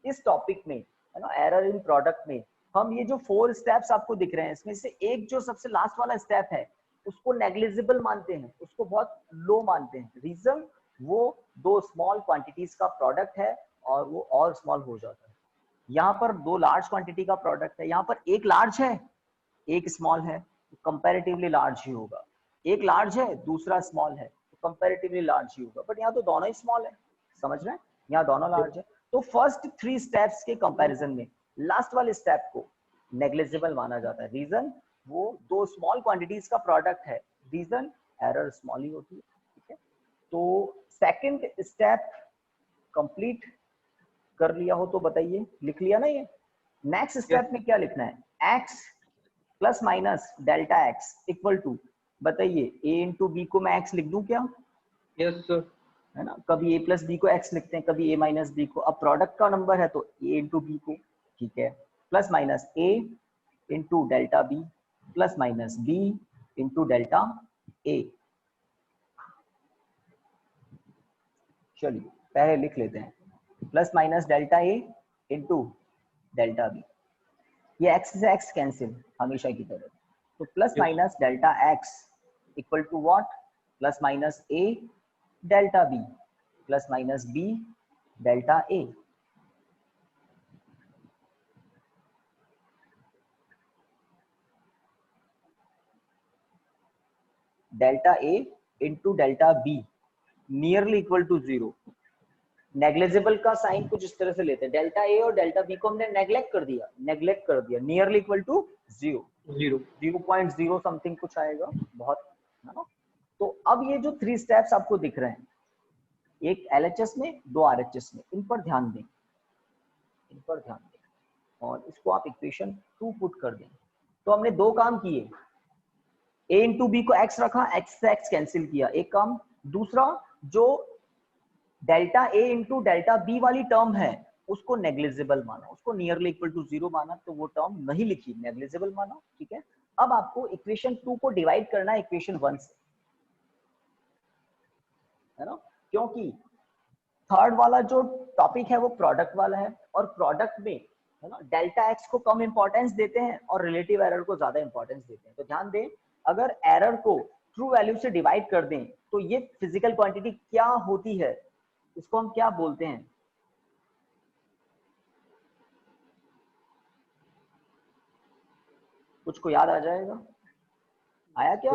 इस टॉपिक में, है ना, एरर इन प्रोडक्ट में हम ये जो 4 स्टेप्स आपको दिख रहे हैं, इसमें से एक जो सबसे लास्ट वाला स्टेप है उसको नेग्लिजिबल मानते हैं, उसको बहुत लो मानते हैं। रीजन, वो दो स्मॉल क्वांटिटीज का प्रोडक्ट है और वो और स्मॉल हो जाता है। यहाँ पर दो लार्ज क्वांटिटी का प्रोडक्ट है, यहाँ पर एक लार्ज है एक स्मॉल है, तो कंपैरेटिवली लार्ज ही होगा। एक लार्ज है दूसरा स्मॉल है, तो कंपैरेटिवली लार्ज ही होगा। बट यहाँ तो दोनों ही स्मॉल है, समझ रहे हैं? यहाँ दोनों लार्ज है। तो फर्स्ट 3 स्टेप्स के कंपैरिजन में लास्ट वाले स्टेप को नेग्लिजिबल माना जाता है। रीजन, वो दो स्मॉल क्वांटिटीज का प्रोडक्ट है, रीजन एरर स्मॉल ही होती है, ठीक है? तो सेकंड स्टेप कंप्लीट कर लिया हो तो बताइए, लिख लिया ना ये? नेक्स्ट स्टेप में क्या लिखना है? x plus minus delta x equal to, बताइए a इंटू बी को मैं x लिख दूं क्या? Yes sir. है ना, कभी a प्लस बी को x लिखते हैं, कभी a माइनस बी को। अब प्रोडक्ट का नंबर है तो a इंटू बी को, ठीक है, plus minus a into delta B plus minus b into delta a। चलिए पहले लिख लेते हैं, plus minus delta a into delta b। ये x से x कैंसिल हमेशा की तरह, तो plus minus delta x equal to what? Plus minus a delta b plus minus b delta a। Delta a into delta b nearly equal to 0, negligible का sign कुछ इस तरह से लेते हैं, डेल्टा ए और डेल्टा बी को हमने नेग्लेक्ट कर दिया, नियरली इक्वल टू 0.0 समथिंग कुछ आएगा, बहुत है ना। तो अब ये जो 3 स्टेप्स आपको दिख रहे हैं, एक LHS में, 2 RHS में, इन पर ध्यान दें, और इसको आप इक्वेशन 2 पुट कर दें। तो हमने 2 काम किए, a इंटू बी को x रखा, x से x कैंसिल किया, एक काम। दूसरा, जो delta a into delta b वाली टर्म है उसको नेग्लिजिबल माना, उसको नियरली इक्वल टू 0 माना, तो वो टर्म नहीं लिखी, नेग्लिजिबल माना, ठीक है। अब आपको इक्वेशन 2 को डिवाइड करना है इक्वेशन 1 से, है ना, क्योंकि थर्ड वाला जो टॉपिक है वो प्रोडक्ट वाला है, और प्रोडक्ट में, है ना, डेल्टा एक्स को कम इंपॉर्टेंस देते हैं और रिलेटिव एरर को ज्यादा इंपॉर्टेंस देते हैं। तो ध्यान दें, अगर एरर को ट्रू वैल्यू से डिवाइड कर दें तो ये फिजिकल क्वांटिटी क्या होती है, इसको हम क्या बोलते हैं? कुछ को याद आ जाएगा? आया क्या?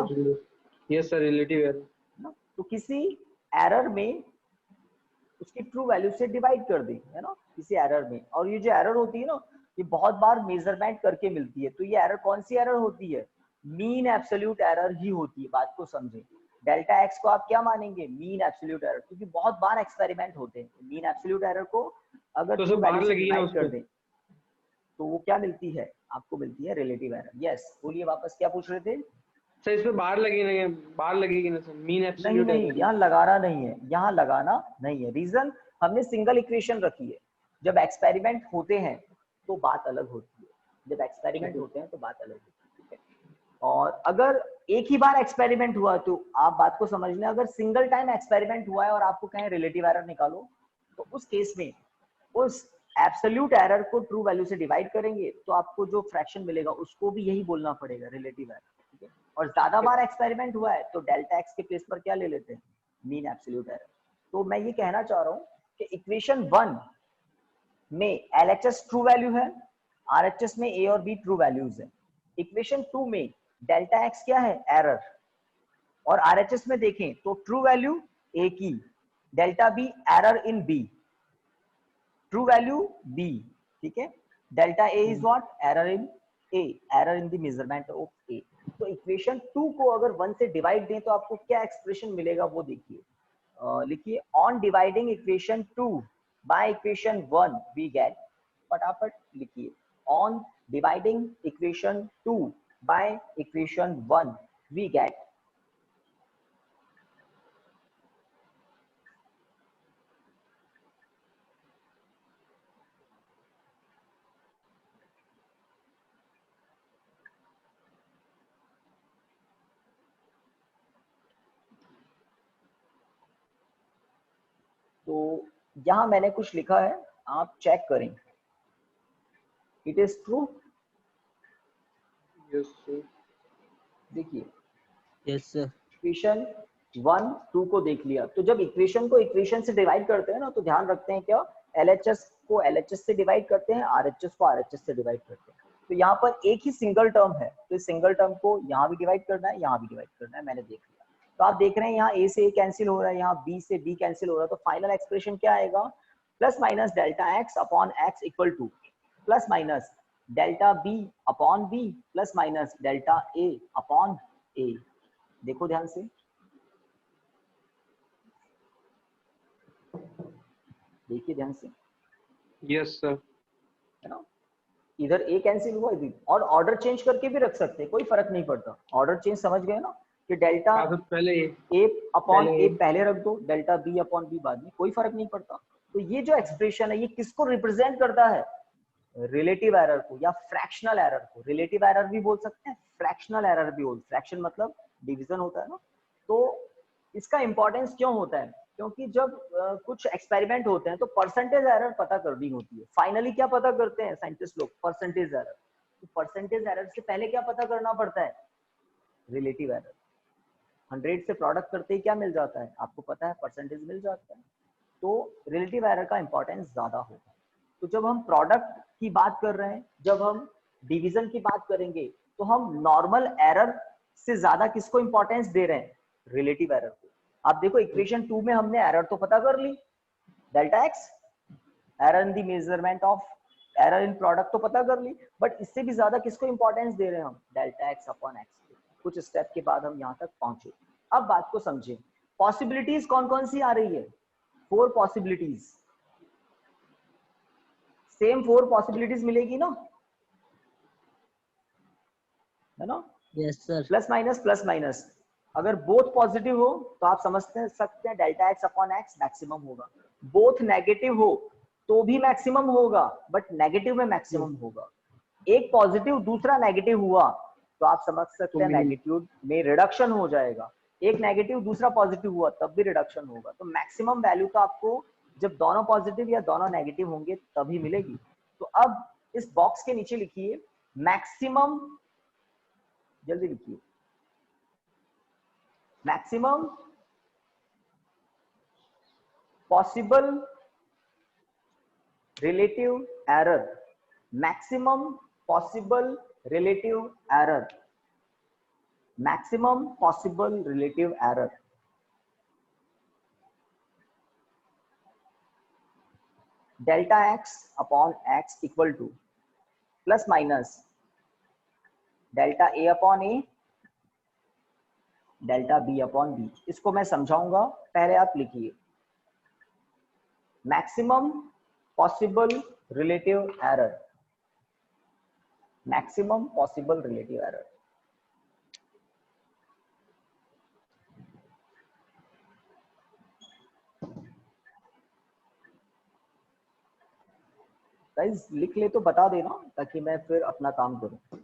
Yes sir, relative error. तो किसी एरर में उसकी ट्रू वैल्यू से डिवाइड कर दें, है ना, किसी एरर में। और ये जो एरर होती है ना, ये बहुत बार मेजरमेंट करके मिलती है। तो ये एरर कौन सी एरर होती है? मीन एब्सोल्यूट एरर ही होती है। बात को समझें, डेल्टा एक्स को आप क्या मानेंगे? मीन एब्सोल्यूट एरर, क्योंकि बहुत बार एक्सपेरिमेंट होते हैं। मीन एब्सोल्यूट एरर को अगर तो ट्रू बाहर वैल्यू से लगी ना डिवाइड कर उसको। दें तो वो क्या मिलती है? आपको मिलती है रिलेटिव एरर। यस, बोलिए वापस, क्या पूछ रहे थे? सर इस पे बाहर लगेगी ना सर, मीन एब्सोल्यूट नहीं, एरर। यहाँ लगाना नहीं है, यहाँ लगाना नहीं है। रीजन, हमने सिंगल इक्वेशन रखी है। जब एक्सपेरिमेंट होते हैं तो बात अलग होती है, जब एक्सपेरिमेंट होते हैं तो बात अलग होती है, ठीक है। और अगर एक ही बार एक्सपेरिमेंट हुआ तो आप बात को समझ लें, अगर सिंगल टाइम एक्सपेरिमेंट हुआ है और आपको कहें रिलेटिव एरर निकालो, तो उस केस में उस एब्सोल्यूट एरर को ट्रू वैल्यू से डिवाइड करेंगे तो आपको जो फ्रैक्शन मिलेगा उसको भी यही बोलना पड़ेगा, रिलेटिव एरर, ठीक है। और ज्यादा बार एक्सपेरिमेंट हुआ है तो डेल्टा एक्स के प्लेस पर क्या ले लेते हैं? Mean absolute error. तो मैं ये कहना चाह रहा हूँ कि इक्वेशन 1 में LHS ट्रू वैल्यू है, RHS में A और B ट्रू वैल्यूज है। इक्वेशन 2 में डेल्टा एक्स क्या है? एरर। और RHS में देखें तो ट्रू वैल्यू A की, delta B error in B, true value B, ठीक है। Delta A is what? Error in A, error in the measurement of A। तो इक्वेशन 2 को अगर 1 से डिवाइड दें तो आपको क्या एक्सप्रेशन मिलेगा वो देखिए। लिखिए, on dividing equation 2 by equation 1 we get, फटाफट लिखिए, on dividing equation 2 by equation 1 we get. तो यहां मैंने कुछ लिखा है, आप चेक करें। It is true. Yes sir. देखिए, यस सर। इक्वेशन 1 2 को देख लिया, तो जब इक्वेशन को इक्वेशन से डिवाइड करते हैं ना, तो ध्यान रखते हैं क्या, LHS को LHS से डिवाइड करते हैं, RHS को RHS से डिवाइड करते हैं। तो यहाँ पर एक ही सिंगल टर्म है, तो इस सिंगल टर्म को यहाँ भी डिवाइड करना है, यहाँ भी डिवाइड करना है, मैंने देख लिया। तो आप देख रहे हैं यहाँ A से A कैंसिल हो रहा है, यहाँ B से B कैंसिल हो रहा है, तो फाइनल एक्सप्रेशन क्या आएगा? Plus minus delta X upon X equal to plus minus delta B upon B plus minus delta A upon A। देखो ध्यान से, देखिए ध्यान से, यस सर। है ना, इधर A कैंसिल हुआ इधर, और ऑर्डर चेंज करके भी रख सकते हैं, कोई फर्क नहीं पड़ता। ऑर्डर चेंज समझ गए ना, कि डेल्टा पहले A अपॉन पहले A पहले रख दो, डेल्टा B अपॉन B बाद में, कोई फर्क नहीं पड़ता। तो ये जो एक्सप्रेशन है ये किसको रिप्रेजेंट करता है? रिलेटिव एरर को या फ्रैक्शनल एरर को। रिलेटिव एरर भी बोल सकते हैं, फ्रैक्शनल एरर भी बोल, फ्रैक्शन मतलब डिवीजन होता है ना। तो इसका इंपॉर्टेंस क्यों होता है? क्योंकि जब कुछ एक्सपेरिमेंट होते हैं तो परसेंटेज एरर पता करनी होती है। फाइनली क्या पता करते हैं साइंटिस्ट लोग? Percentage error. तो परसेंटेज एरर से पहले क्या पता करना पड़ता है? Relative error. 100 से प्रोडक्ट करते ही क्या मिल जाता है? आपको पता है, परसेंटेज मिल जाता है। तो रिलेटिव एरर का इंपॉर्टेंस ज्यादा होगा। तो जब हम प्रोडक्ट की बात कर रहे हैं, जब हम डिवीजन की बात करेंगे, तो हम नॉर्मल एरर से ज्यादा किसको इंपॉर्टेंस दे रहे हैं? रिलेटिव एरर को। आप देखो इक्वेशन 2 में हमने एरर तो पता कर ली, delta X error in the measurement of error in product तो पता कर ली, बट इससे भी ज्यादा किसको इंपॉर्टेंस दे रहे हैं हम, डेल्टा एक्स अपॉन एक्स। कुछ स्टेप के बाद हम यहाँ तक पहुंचे। अब बात को समझे, पॉसिबिलिटीज कौन कौन सी आ रही है, 4 पॉसिबिलिटीज, सेम 4 पॉसिबिलिटीज मिलेगी ना, है ना? Yes sir. प्लस माइनस अगर बोथ पॉजिटिव हो तो आप समझते सकते हैं delta X upon x maximum होगा। बोथ नेगेटिव हो तो भी मैक्सिमम होगा, बट नेगेटिव में मैक्सिमम होगा। एक पॉजिटिव दूसरा नेगेटिव हुआ तो आप समझ सकते हैं मैग्नीट्यूड में रिडक्शन हो जाएगा। एक नेगेटिव दूसरा पॉजिटिव हुआ तब भी रिडक्शन होगा। तो मैक्सिमम वैल्यू तो आपको जब दोनों पॉजिटिव या दोनों नेगेटिव होंगे तभी मिलेगी। तो अब इस बॉक्स के नीचे लिखिए मैक्सिमम, जल्दी लिखिए, maximum possible relative error, maximum possible relative error, maximum possible relative error. Delta X upon X equal to plus minus delta A upon A, delta B upon B. इसको मैं समझाऊंगा, पहले आप लिखिए maximum possible relative error, maximum possible relative error. Guys लिख ले तो बता देना ताकि मैं फिर अपना काम करूं।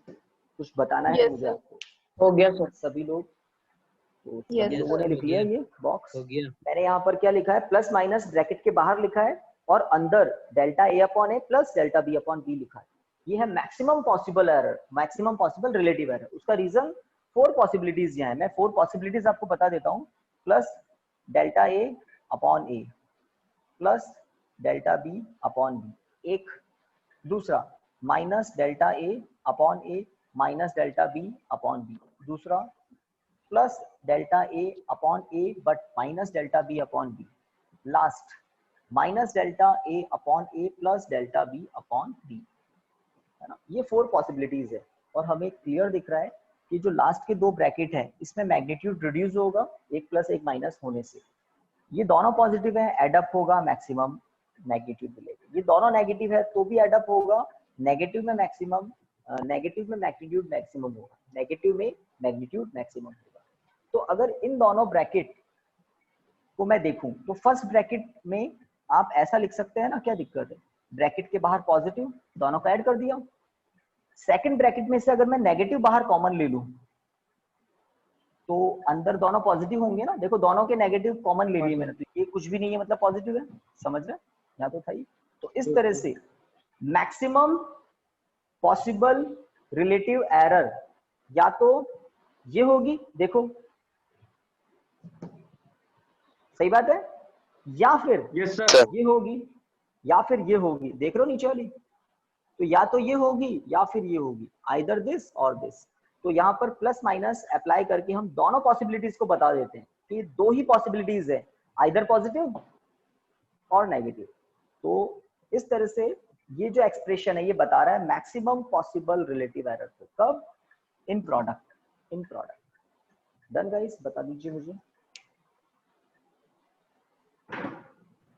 कुछ बताना है Yes, मुझे sir. आपको? हो गया सर। सभी लोग तो Yes, सभी लोगों ने sir, लिख हो लिया गया। ये बॉक्स? हो गया। मैंने यहाँ पर क्या लिखा है, प्लस माइनस ब्रैकेट के बाहर लिखा है और अंदर delta A upon A plus delta B upon B लिखा है। ये है maximum possible error, maximum possible relative error. उसका रीजन 4 पॉसिबिलिटीज यहाँ है, मैं 4 पॉसिबिलिटीज आपको बता देता हूँ। Plus delta A upon A plus delta B upon B एक, दूसरा minus delta A upon A minus delta B upon B दूसरा, plus delta A upon A but minus delta B upon B, last minus delta A upon A plus delta B upon B, है ना? ये 4 possibilities है और हमें clear दिख रहा है कि जो लास्ट के 2 ब्रैकेट है इसमें मैग्नीट्यूड रिड्यूस होगा एक प्लस एक माइनस होने से। ये दोनों पॉजिटिव है, एडअप होगा, मैक्सिमम मैग्नीट्यूड मिलेगा। ये दोनों नेगेटिव है तो भी एडअप होगा, नेगेटिव में मैक्सिमम, नेगेटिव में मैग्नीट्यूड मैक्सिमम होगा, नेगेटिव में मैग्नीट्यूड मैक्सिमम होगा। तो अगर इन दोनों ब्रैकेट को मैं देखूं तो फर्स्ट ब्रैकेट में आप ऐसा लिख सकते हैं ना, क्या दिक्कत है, ब्रैकेट के बाहर पॉजिटिव दोनों को ऐड कर दिया। सेकंड ब्रैकेट में से अगर मैं नेगेटिव बाहर कॉमन ले लूं तो अंदर दोनों पॉजिटिव होंगे ना, देखो दोनों के नेगेटिव कॉमन ले लिए मैंने, तो ये कुछ भी नहीं है मतलब पॉजिटिव है, समझ रहे हैं? यहाँ तो था ही। तो इस तरह से मैक्सिमम पॉसिबल रिलेटिव एरर या तो ये होगी, देखो सही बात है, या फिर यस सर। ये होगी या फिर ये होगी, देख रहे हो नीचे वाली, तो या तो ये होगी या फिर ये होगी, आइदर दिस और दिस। तो यहाँ पर प्लस माइनस अप्लाई करके हम दोनों पॉसिबिलिटीज को बता देते हैं कि 2 ही पॉसिबिलिटीज है, आइदर पॉजिटिव और नेगेटिव। तो इस तरह से ये जो एक्सप्रेशन है ये बता रहा है मैक्सिमम पॉसिबल रिलेटिव एरर को कब, इन प्रोडक्ट, इन प्रोडक्ट। डन गाइस, बता दीजिए मुझे।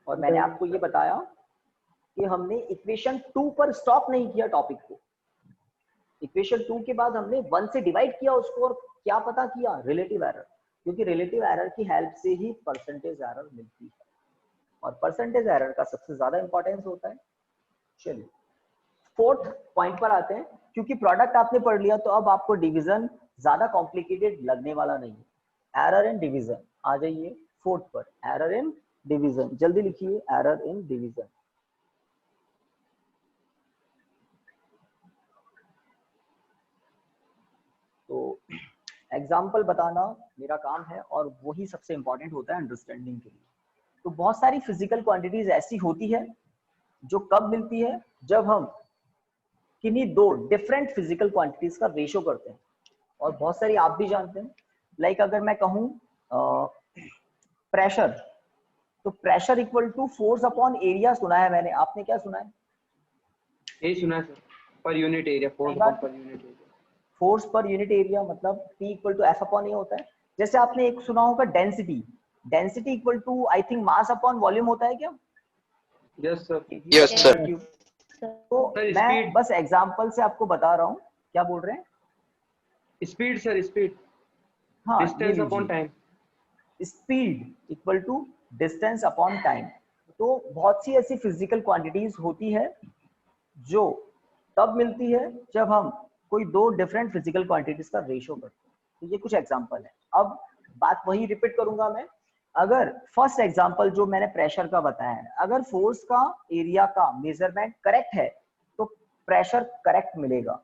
और मैंने आपको ये बताया कि हमने इक्वेशन 2 पर स्टॉप नहीं किया टॉपिक को, इक्वेशन 2 के बाद हमने 1 से डिवाइड किया उसको और क्या पता किया, रिलेटिव एरर, क्योंकि रिलेटिव एरर की हेल्प से ही परसेंटेज एरर मिलती है और परसेंटेज एरर का सबसे ज्यादा इंपॉर्टेंस होता है। चलिए 4th पॉइंट पर आते हैं। क्योंकि प्रोडक्ट आपने पढ़ लिया तो अब आपको डिवीजन ज्यादा कॉम्प्लिकेटेड लगने वाला नहीं है। एरर इन डिवीजन, आ जाइए 4th पर, एरर इन डिवीजन, जल्दी लिखिए एरर इन डिवीजन। तो एग्जाम्पल बताना मेरा काम है और वही सबसे इंपॉर्टेंट होता है अंडरस्टैंडिंग के लिए। तो बहुत सारी फिजिकल क्वांटिटीज ऐसी होती है जो कब मिलती है, जब हम किन्हीं 2 डिफरेंट फिजिकल क्वांटिटीज का रेशो करते हैं। और बहुत सारी आप भी जानते हैं, लाइक अगर मैं कहूँ प्रेशर, तो pressure equal to force upon area सुना है मैंने, आपने क्या सुना है? यही सुना सर, पर यूनिट एरिया, फोर्स पर यूनिट एरिया। फोर्स पर यूनिट एरिया मतलब P equal to F upon A होता है। जैसे आपने एक सुना होगा density, density equal to I think mass upon volume होता है क्या? Yes sir. Yes, sir. तो Sir, मैं speed. बस एग्जांपल से आपको बता रहा हूँ। क्या बोल रहे हैं? स्पीड सर, स्पीड, हाँ, distance upon time. Speed equal to distance upon time. तो बहुत सी ऐसी फिजिकल क्वांटिटीज होती है जो तब मिलती है जब हम कोई दो डिफरेंट फिजिकल क्वांटिटीज का रेशियो करते हैं। तो ये कुछ एग्जांपल है। अब बात वही रिपीट करूंगा मैं। अगर फर्स्ट एग्जांपल जो मैंने प्रेशर का बताया है, अगर फोर्स का एरिया का मेजरमेंट करेक्ट है तो प्रेशर करेक्ट मिलेगा,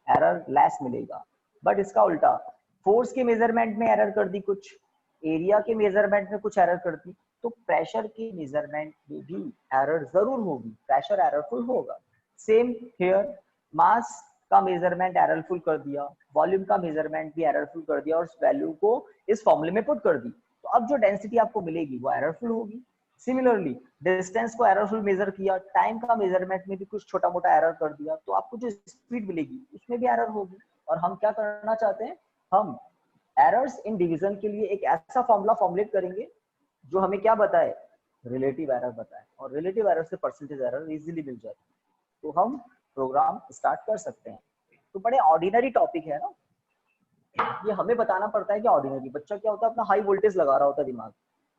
एरर लेस मिलेगा। बट इसका उल्टा, फोर्स के मेजरमेंट में एरर कर दी कुछ, एरिया के मेजरमेंट में कुछ एरर कर दी, तो प्रेशर के मेजरमेंट में भी एरर जरूर होगी, प्रेशर एररफुल होगा। सेम हियर, मास का मेजरमेंट एररफुल कर दिया, वॉल्यूम का मेजरमेंट भी एररफुल कर दिया और उस वैल्यू को इस फॉर्मूले में पुट कर दी, तो अब जो डेंसिटी आपको मिलेगी वो एररफुल होगी। सिमिलरली डिस्टेंस को एररफुल मेजर किया, टाइम का मेजरमेंट में भी कुछ छोटा मोटा एरर कर दिया, तो आपको जो स्पीड मिलेगी उसमें भी एरर होगी। और हम क्या करना चाहते हैं, हम एरर्स इन डिवीजन के लिए एक ऐसा फॉर्मूला फॉर्मुलेट करेंगे जो हमें क्या बताए, रिलेटिव एरर बताए, और रिलेटिव एरर से परसेंटेज एरर इजीली मिल जाती है। तो हम प्रोग्राम स्टार्ट कर सकते हैं। तो बड़े ऑर्डिनरी टॉपिक है ना, ये हमें बताना पड़ता है कि ऑर्डिनरी। बच्चा क्या होता है, अपना हाई वोल्टेज लगा रहा होता है दिमाग,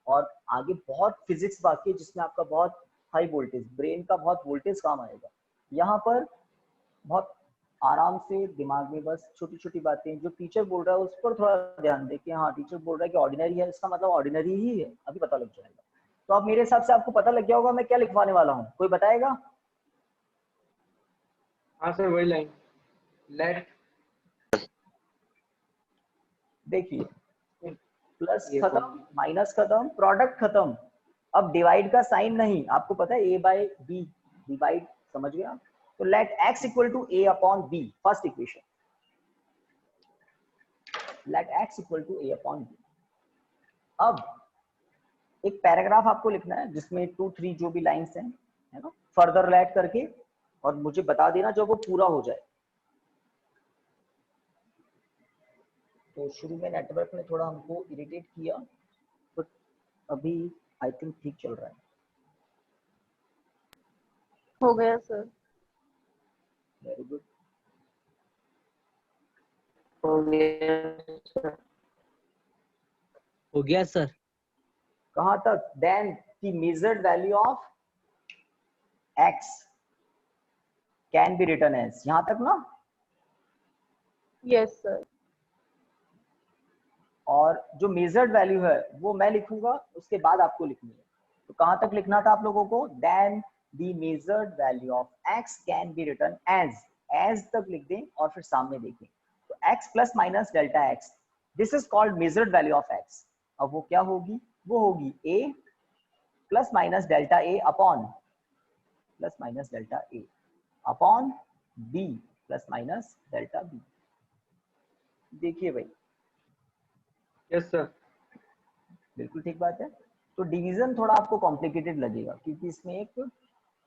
और आगे बहुत फिजिक्स बाकी है जिसमें आपका बहुत हाई वोल्टेज, ब्रेन का बहुत वोल्टेज काम आएगा। यहाँ पर बहुत आराम से दिमाग में बस छोटी छोटी बातें, जो टीचर बोल रहा है उस पर थोड़ा ध्यान दे कि हाँ टीचर बोल रहा है कि ऑर्डिनरी है, इसका मतलब ऑर्डिनरी ही है, अभी पता लग जाएगा। तो अब मेरे हिसाब से आपको पता लग गया होगा मैं क्या लिखवाने वाला हूँ, कोई बताएगा? हाँ सर, वही लाइन, लेट, देखिए प्लस खत्म, माइनस खत्म, प्रोडक्ट खत्म। अब डिवाइड का साइन नहीं, आपको पता है a बाय b डिवाइड, समझ गया? तो let x equal to a upon b, first equation, let x equal to a upon b। अब एक पैराग्राफ आपको लिखना है जिसमें 2 3 जो भी लाइंस हैं, है ना, फर्दर लेट करके, और मुझे बता देना जब वो पूरा हो जाए। तो शुरू में नेटवर्क ने थोड़ा हमको इरिटेट किया, तो अभी आई थिंक ठीक चल रहा है। हो गया सर। Very good. हो गया हो गया सर। कहाँ तक? Then the measured value of x can be written as, यहाँ तक ना? Yes sir. और जो मेजर्ड वैल्यू है वो मैं लिखूंगा, उसके बाद आपको लिखनी है। तो कहाँ तक लिखना था आप लोगों को? Then the measured value of x can be written as तक लिख दें और फिर सामने देखें। तो x plus minus delta x, this is called measured value of x। अब वो क्या होगी? वो होगी a plus minus delta a upon plus minus delta a upon b plus minus delta b। देखिए भाई, यस सर, बिल्कुल ठीक बात है। तो डिवीजन थोड़ा आपको कॉम्प्लिकेटेड लगेगा क्योंकि इसमें एक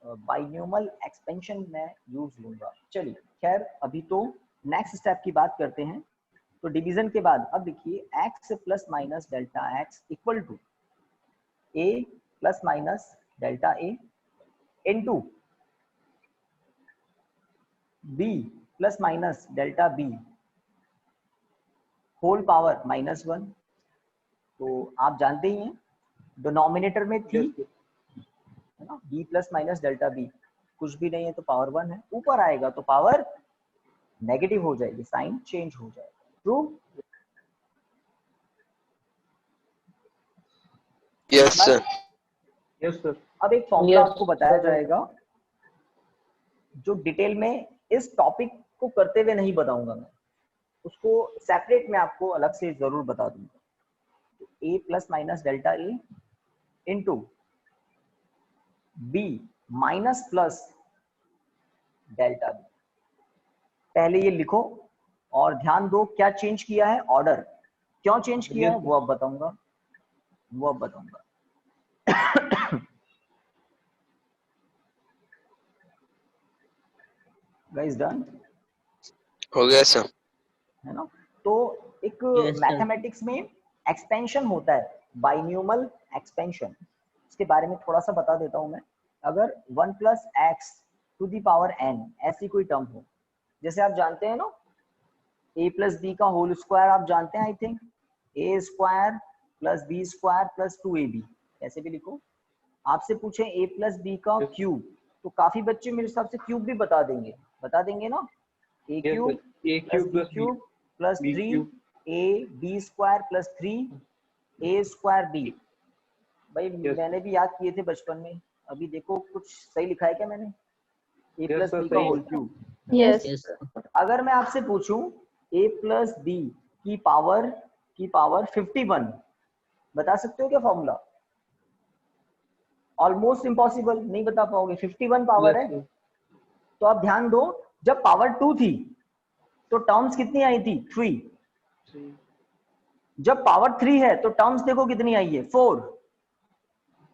बाइनोमियल एक्सपेंशन मैं यूज लूंगा। चलिए खैर, अभी तो नेक्स्ट स्टेप की बात करते हैं। तो डिवीजन के बाद अब देखिए, x plus minus delta x equal to a plus minus delta a into b plus minus delta b whole power -1। तो आप जानते ही हैं डिनोमिनेटर में थी, है ना, b plus minus delta b, कुछ भी नहीं है तो पावर 1 है, ऊपर आएगा तो पावर नेगेटिव हो जाएगी, साइन चेंज हो जाएगा। True? Yes, sir. Yes sir. अब एक फॉर्मूला Yes, आपको बताया sir. जाएगा जो डिटेल में इस टॉपिक को करते हुए नहीं बताऊंगा मैं, उसको सेपरेट में आपको अलग से जरूर बता दूंगा। तो a plus minus delta a into b minus plus delta b। पहले ये लिखो और ध्यान दो क्या चेंज किया है, ऑर्डर। क्यों चेंज किया है वो अब बताऊंगा, गाइस डन हो गया सर। है ना। तो एक Yes, sir. मैथमेटिक्स में एक्सपेंशन होता है, बाइन्यूमल एक्सपेंशन, इसके बारे में थोड़ा सा बता देता हूं मैं। अगर 1 plus x to the power n ऐसी कोई टर्म हो, जैसे आप जानते हैं ना a प्लस बी का होल स्क्वायर, आप जानते हैं I think, a square plus b square plus 2ab, ऐसे भी लिखो। आपसे पूछे a प्लस बी का क्यूब, तो काफी बच्चे मेरे हिसाब से क्यूब भी बता देंगे ना, a Yes, cube sir. A plus cube b plus B. Cube plus B 3 cube. a b square plus 3 a square b। भाई Yes. मैंने भी याद किए थे बचपन में, अभी देखो कुछ सही लिखा है क्या मैंने, a Yes, plus sir, b का सही होल है। क्यूब। Yes Yes. अगर मैं आपसे पूछूं a प्लस बी की पावर 51, बता सकते हो क्या फॉर्मूला? ऑलमोस्ट इम्पॉसिबल, नहीं बता पाओगे, 51 पावर Yes, है। sir. तो आप ध्यान दो, जब पावर 2 थी तो टर्म्स कितनी आई थी? 3। Three. जब पावर 3 है तो टर्म्स देखो कितनी आई है? 4।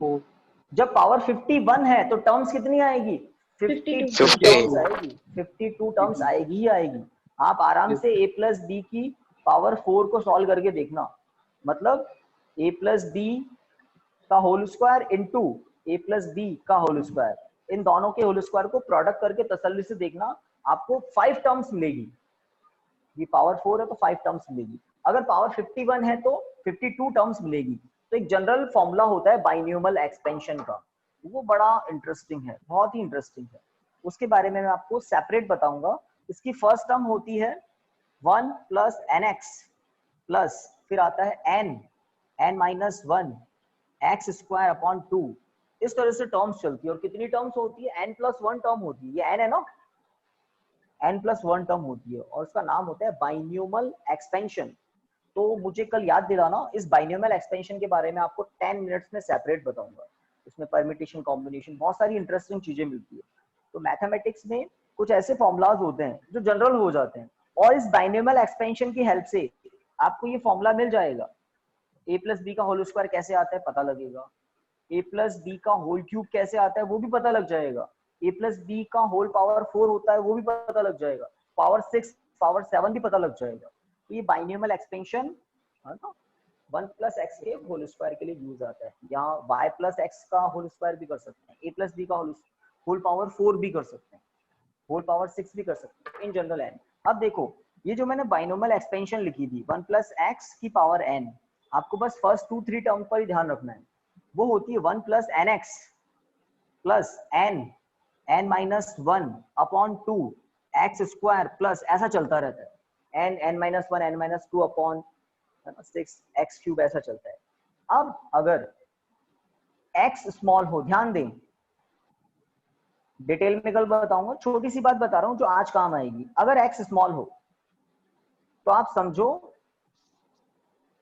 4. जब पावर 51 है तो टर्म्स कितनी आएगी? 52 टर्म्स आएगी, 52 टर्म्स आएगी ही आएगी। आप आराम से a प्लस बी की पावर 4 को सॉल्व करके देखना, मतलब a प्लस बी का whole square into a plus b का होल स्क्वायर, इन दोनों के होल स्क्वायर को प्रोडक्ट करके तसल्ली से देखना, आपको 5 टर्म्स मिलेगी। ये पावर 4 है तो 5 टर्म्स मिलेगी। अगर पावर 51 है तो 52 टर्म्स मिलेगी। तो एक जनरल फॉर्मूला होता है बाइन्यूमल एक्सपेंशन का, वो बड़ा इंटरेस्टिंग है, बहुत ही इंटरेस्टिंग है। उसके बारे में मैं आपको सेपरेट बताऊंगा। इसकी फर्स्ट टर्म होती है 1 प्लस एन एक्स प्लस, फिर आता है n minus 1 x square upon 2। इस तरह से टर्म्स चलती है। और कितनी टर्म्स होती है? n प्लस 1 टर्म होती है, ये n है ना, n प्लस 1 टर्म होती है, और उसका नाम होता है बाइन्यूमल एक्सपेंशन। तो मुझे कल याद दिलाना, इस बाइन्यूमल एक्सपेंशन के बारे में आपको 10 मिनट्स में सेपरेट बताऊंगा। इसमें परम्यूटेशन, कॉम्बिनेशन, बहुत सारी इंटरेस्टिंग चीजें मिलती है। तो मैथमेटिक्स में कुछ ऐसे फॉर्मूलाज होते हैं जो जनरल हो जाते हैं, और इस बाइन्यूमल एक्सपेंशन की हेल्प से आपको ये फॉर्मूला मिल जाएगा। ए प्लस बी का होल स्क्वायर कैसे आता है पता लगेगा, ए प्लस बी का होल क्यूब कैसे आता है वो भी पता लग जाएगा, ए प्लस बी का होल पावर 4 होता है वो भी पता लग जाएगा, पावर 6 पावर 7 भी पता लग जाएगा। तो ये बाइन्यूमल एक्सपेंशन है ना 1 प्लस एक्स के होल स्क्वायर के लिए यूज आता है। यहाँ y प्लस एक्स का होल स्क्वायर भी कर सकते हैं, ए प्लस बी का होल पावर 4 भी कर सकते हैं, होल पावर 6 भी कर सकते हैं इन जनरल n। अब देखो ये जो मैंने बाइनोमियल एक्सपेंशन लिखी थी 1 प्लस एक्स की पावर n, आपको बस फर्स्ट 2-3 टर्म पर ही ध्यान रखना है। वो होती है 1 plus n x plus n minus 1 upon 2 x square plus, ऐसा चलता रहता है, n minus 1 n minus 2 upon 6 x cube, ऐसा चलता है। अब अगर x स्मॉल हो, ध्यान दें डिटेल में कल बताऊंगा, छोटी सी बात बता रहा हूं जो आज काम आएगी। अगर x स्मॉल हो तो आप समझो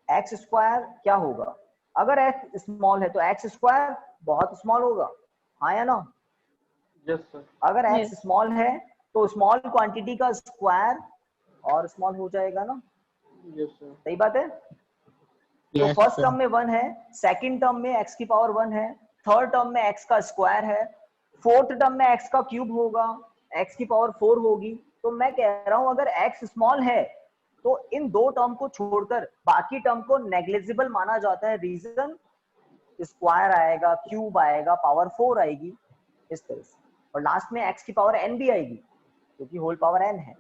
एक्स स्क्वायर क्या होगा। अगर x स्मॉल है तो एक्स स्क्वायर बहुत स्मॉल होगा, हाँ या ना? Yes, sir. अगर x स्मॉल है तो स्मॉल क्वांटिटी का स्क्वायर और स्मॉल हो जाएगा ना, Yes, sir. सही बात है? तो Yes, फर्स्ट sir. टर्म में 1 है, सेकंड टर्म में x की पावर 1 है, थर्ड टर्म में x का स्क्वायर है, फोर्थ टर्म में x का क्यूब होगा, x की पावर 4 होगी। तो मैं कह रहा हूं अगर x स्मॉल है तो इन दो टर्म को छोड़कर बाकी टर्म को नेग्लिजिबल माना जाता है। रीजन स्क्वायर आएगा, क्यूब आएगा, पावर 4 आएगी, इस तरह से, और लास्ट में x की पावर n भी आएगी क्योंकि होल पावर n है।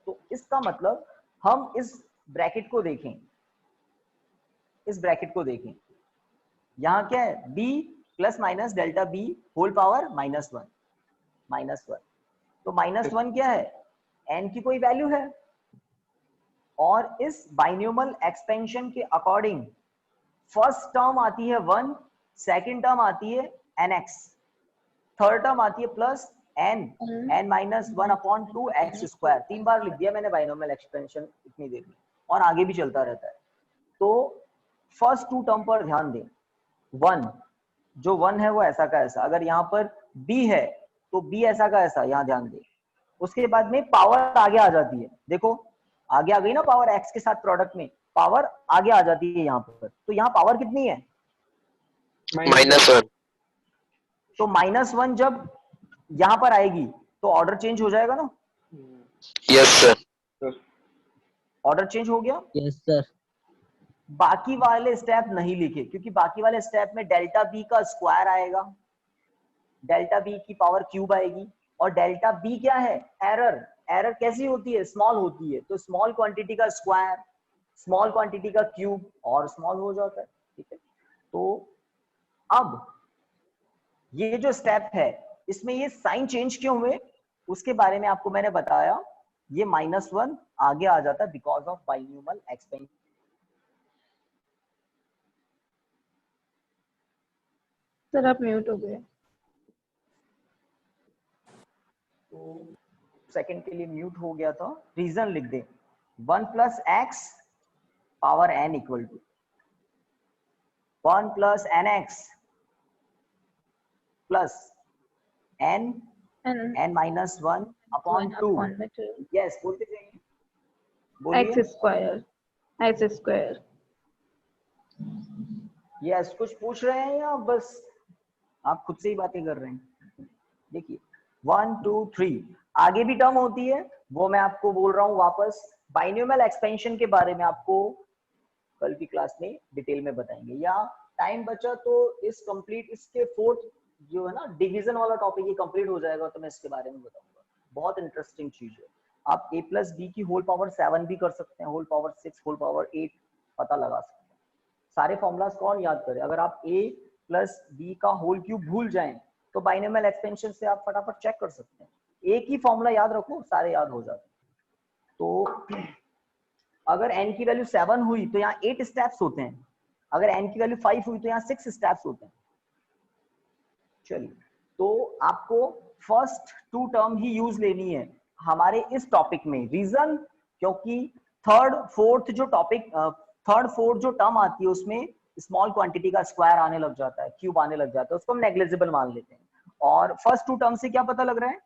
तो इसका मतलब हम इस ब्रैकेट को देखें, इस ब्रैकेट को देखें, यहाँ क्या है b plus minus delta b whole power -1, -1। तो -1 क्या है? n की कोई वैल्यू है, और इस बाइन्यूमल एक्सपेंशन के अकॉर्डिंग फर्स्ट टर्म आती है 1, सेकंड टर्म आती है nx, थर्ड टर्म आती है plus n minus 1 upon 2 x square. 3 बार लिख दिया मैंने बाइनोमियल एक्सपेंशन इतनी देर में, और आगे भी चलता रहता है। तो फर्स्ट 2 टर्म पर ध्यान दें, 1 जो 1 है वो ऐसा का ऐसा, अगर यहाँ पर b है तो b ऐसा का ऐसा, यहाँ ध्यान दें। उसके बाद में पावर आगे आ जाती है, देखो आगे आ गई ना पावर, x के साथ प्रोडक्ट में पावर आगे आ जाती है यहाँ पर। तो यहाँ पावर कितनी है? -1. तो -1 जब यहाँ पर आएगी तो ऑर्डर चेंज हो जाएगा ना, Yes, sir. ऑर्डर चेंज हो गया। Yes sir. बाकी वाले स्टेप नहीं लिखे क्योंकि बाकी वाले स्टेप में डेल्टा बी का स्क्वायर आएगा, डेल्टा बी की पावर क्यूब आएगी, और डेल्टा बी क्या है, एरर। एरर कैसी होती है, स्मॉल होती है, तो स्मॉल क्वांटिटी का स्क्वायर, स्मॉल क्वांटिटी का क्यूब और स्मॉल हो जाता है, ठीक है। तो अब ये जो स्टेप है इसमें ये साइन चेंज क्यों हुए उसके बारे में आपको मैंने बताया, ये -1 आगे आ जाता है बिकॉज ऑफ बाइन्यूमल एक्सपेंशन। सर आप म्यूट हो गए। तो सेकंड के लिए म्यूट हो गया था, रीजन लिख दे, 1 + x power n equal to 1 + nx plus n n-1 upon 2। Yes, बोलते जाइए, x स्क्वायर यस, कुछ पूछ रहे हैं या बस आप खुद से ही बातें कर रहे हैं? देखिए 1 2 3 आगे भी टर्म होती है, वो मैं आपको बोल रहा हूँ वापस। बाइनोमियल एक्सपेंशन के बारे में आपको कल की क्लास में डिटेल में बताएंगे, या टाइम बचा तो इस कंप्लीट इसके फोर्थ जो है ना डिवीजन वाला टॉपिक, ये कंप्लीट हो जाएगा तो मैं इसके बारे में बताऊंगा। बहुत इंटरेस्टिंग चीज है। आप a + b की होल पावर 7 भी कर सकते हैं, होल पावर 6, होल पावर 8 पता लगा सकते हैं। सारे फॉर्मूलाज कौन याद करे? अगर आप a + b का होल क्यूब भूल जाएं तो बाइनोमियल एक्सपेंशन से आप फटाफट चेक कर सकते हैं। एक ही फॉर्मूला याद रखो, सारे याद हो जाते हैं। तो अगर n की वैल्यू 7 हुई तो यहाँ 8 स्टेप्स होते हैं, अगर n की वैल्यू 5 हुई तो यहाँ 6 स्टेप्स होते हैं। चलिए, तो आपको फर्स्ट 2 टर्म ही यूज लेनी है हमारे इस टॉपिक में। रीजन, क्योंकि थर्ड फोर्थ जो टर्म आती है उसमें स्मॉल क्वांटिटी का स्क्वायर आने लग जाता है, क्यूब आने लग जाता है, उसको हम नेग्लिजिबल मान लेते हैं। और फर्स्ट 2 टर्म से क्या पता लग रहा है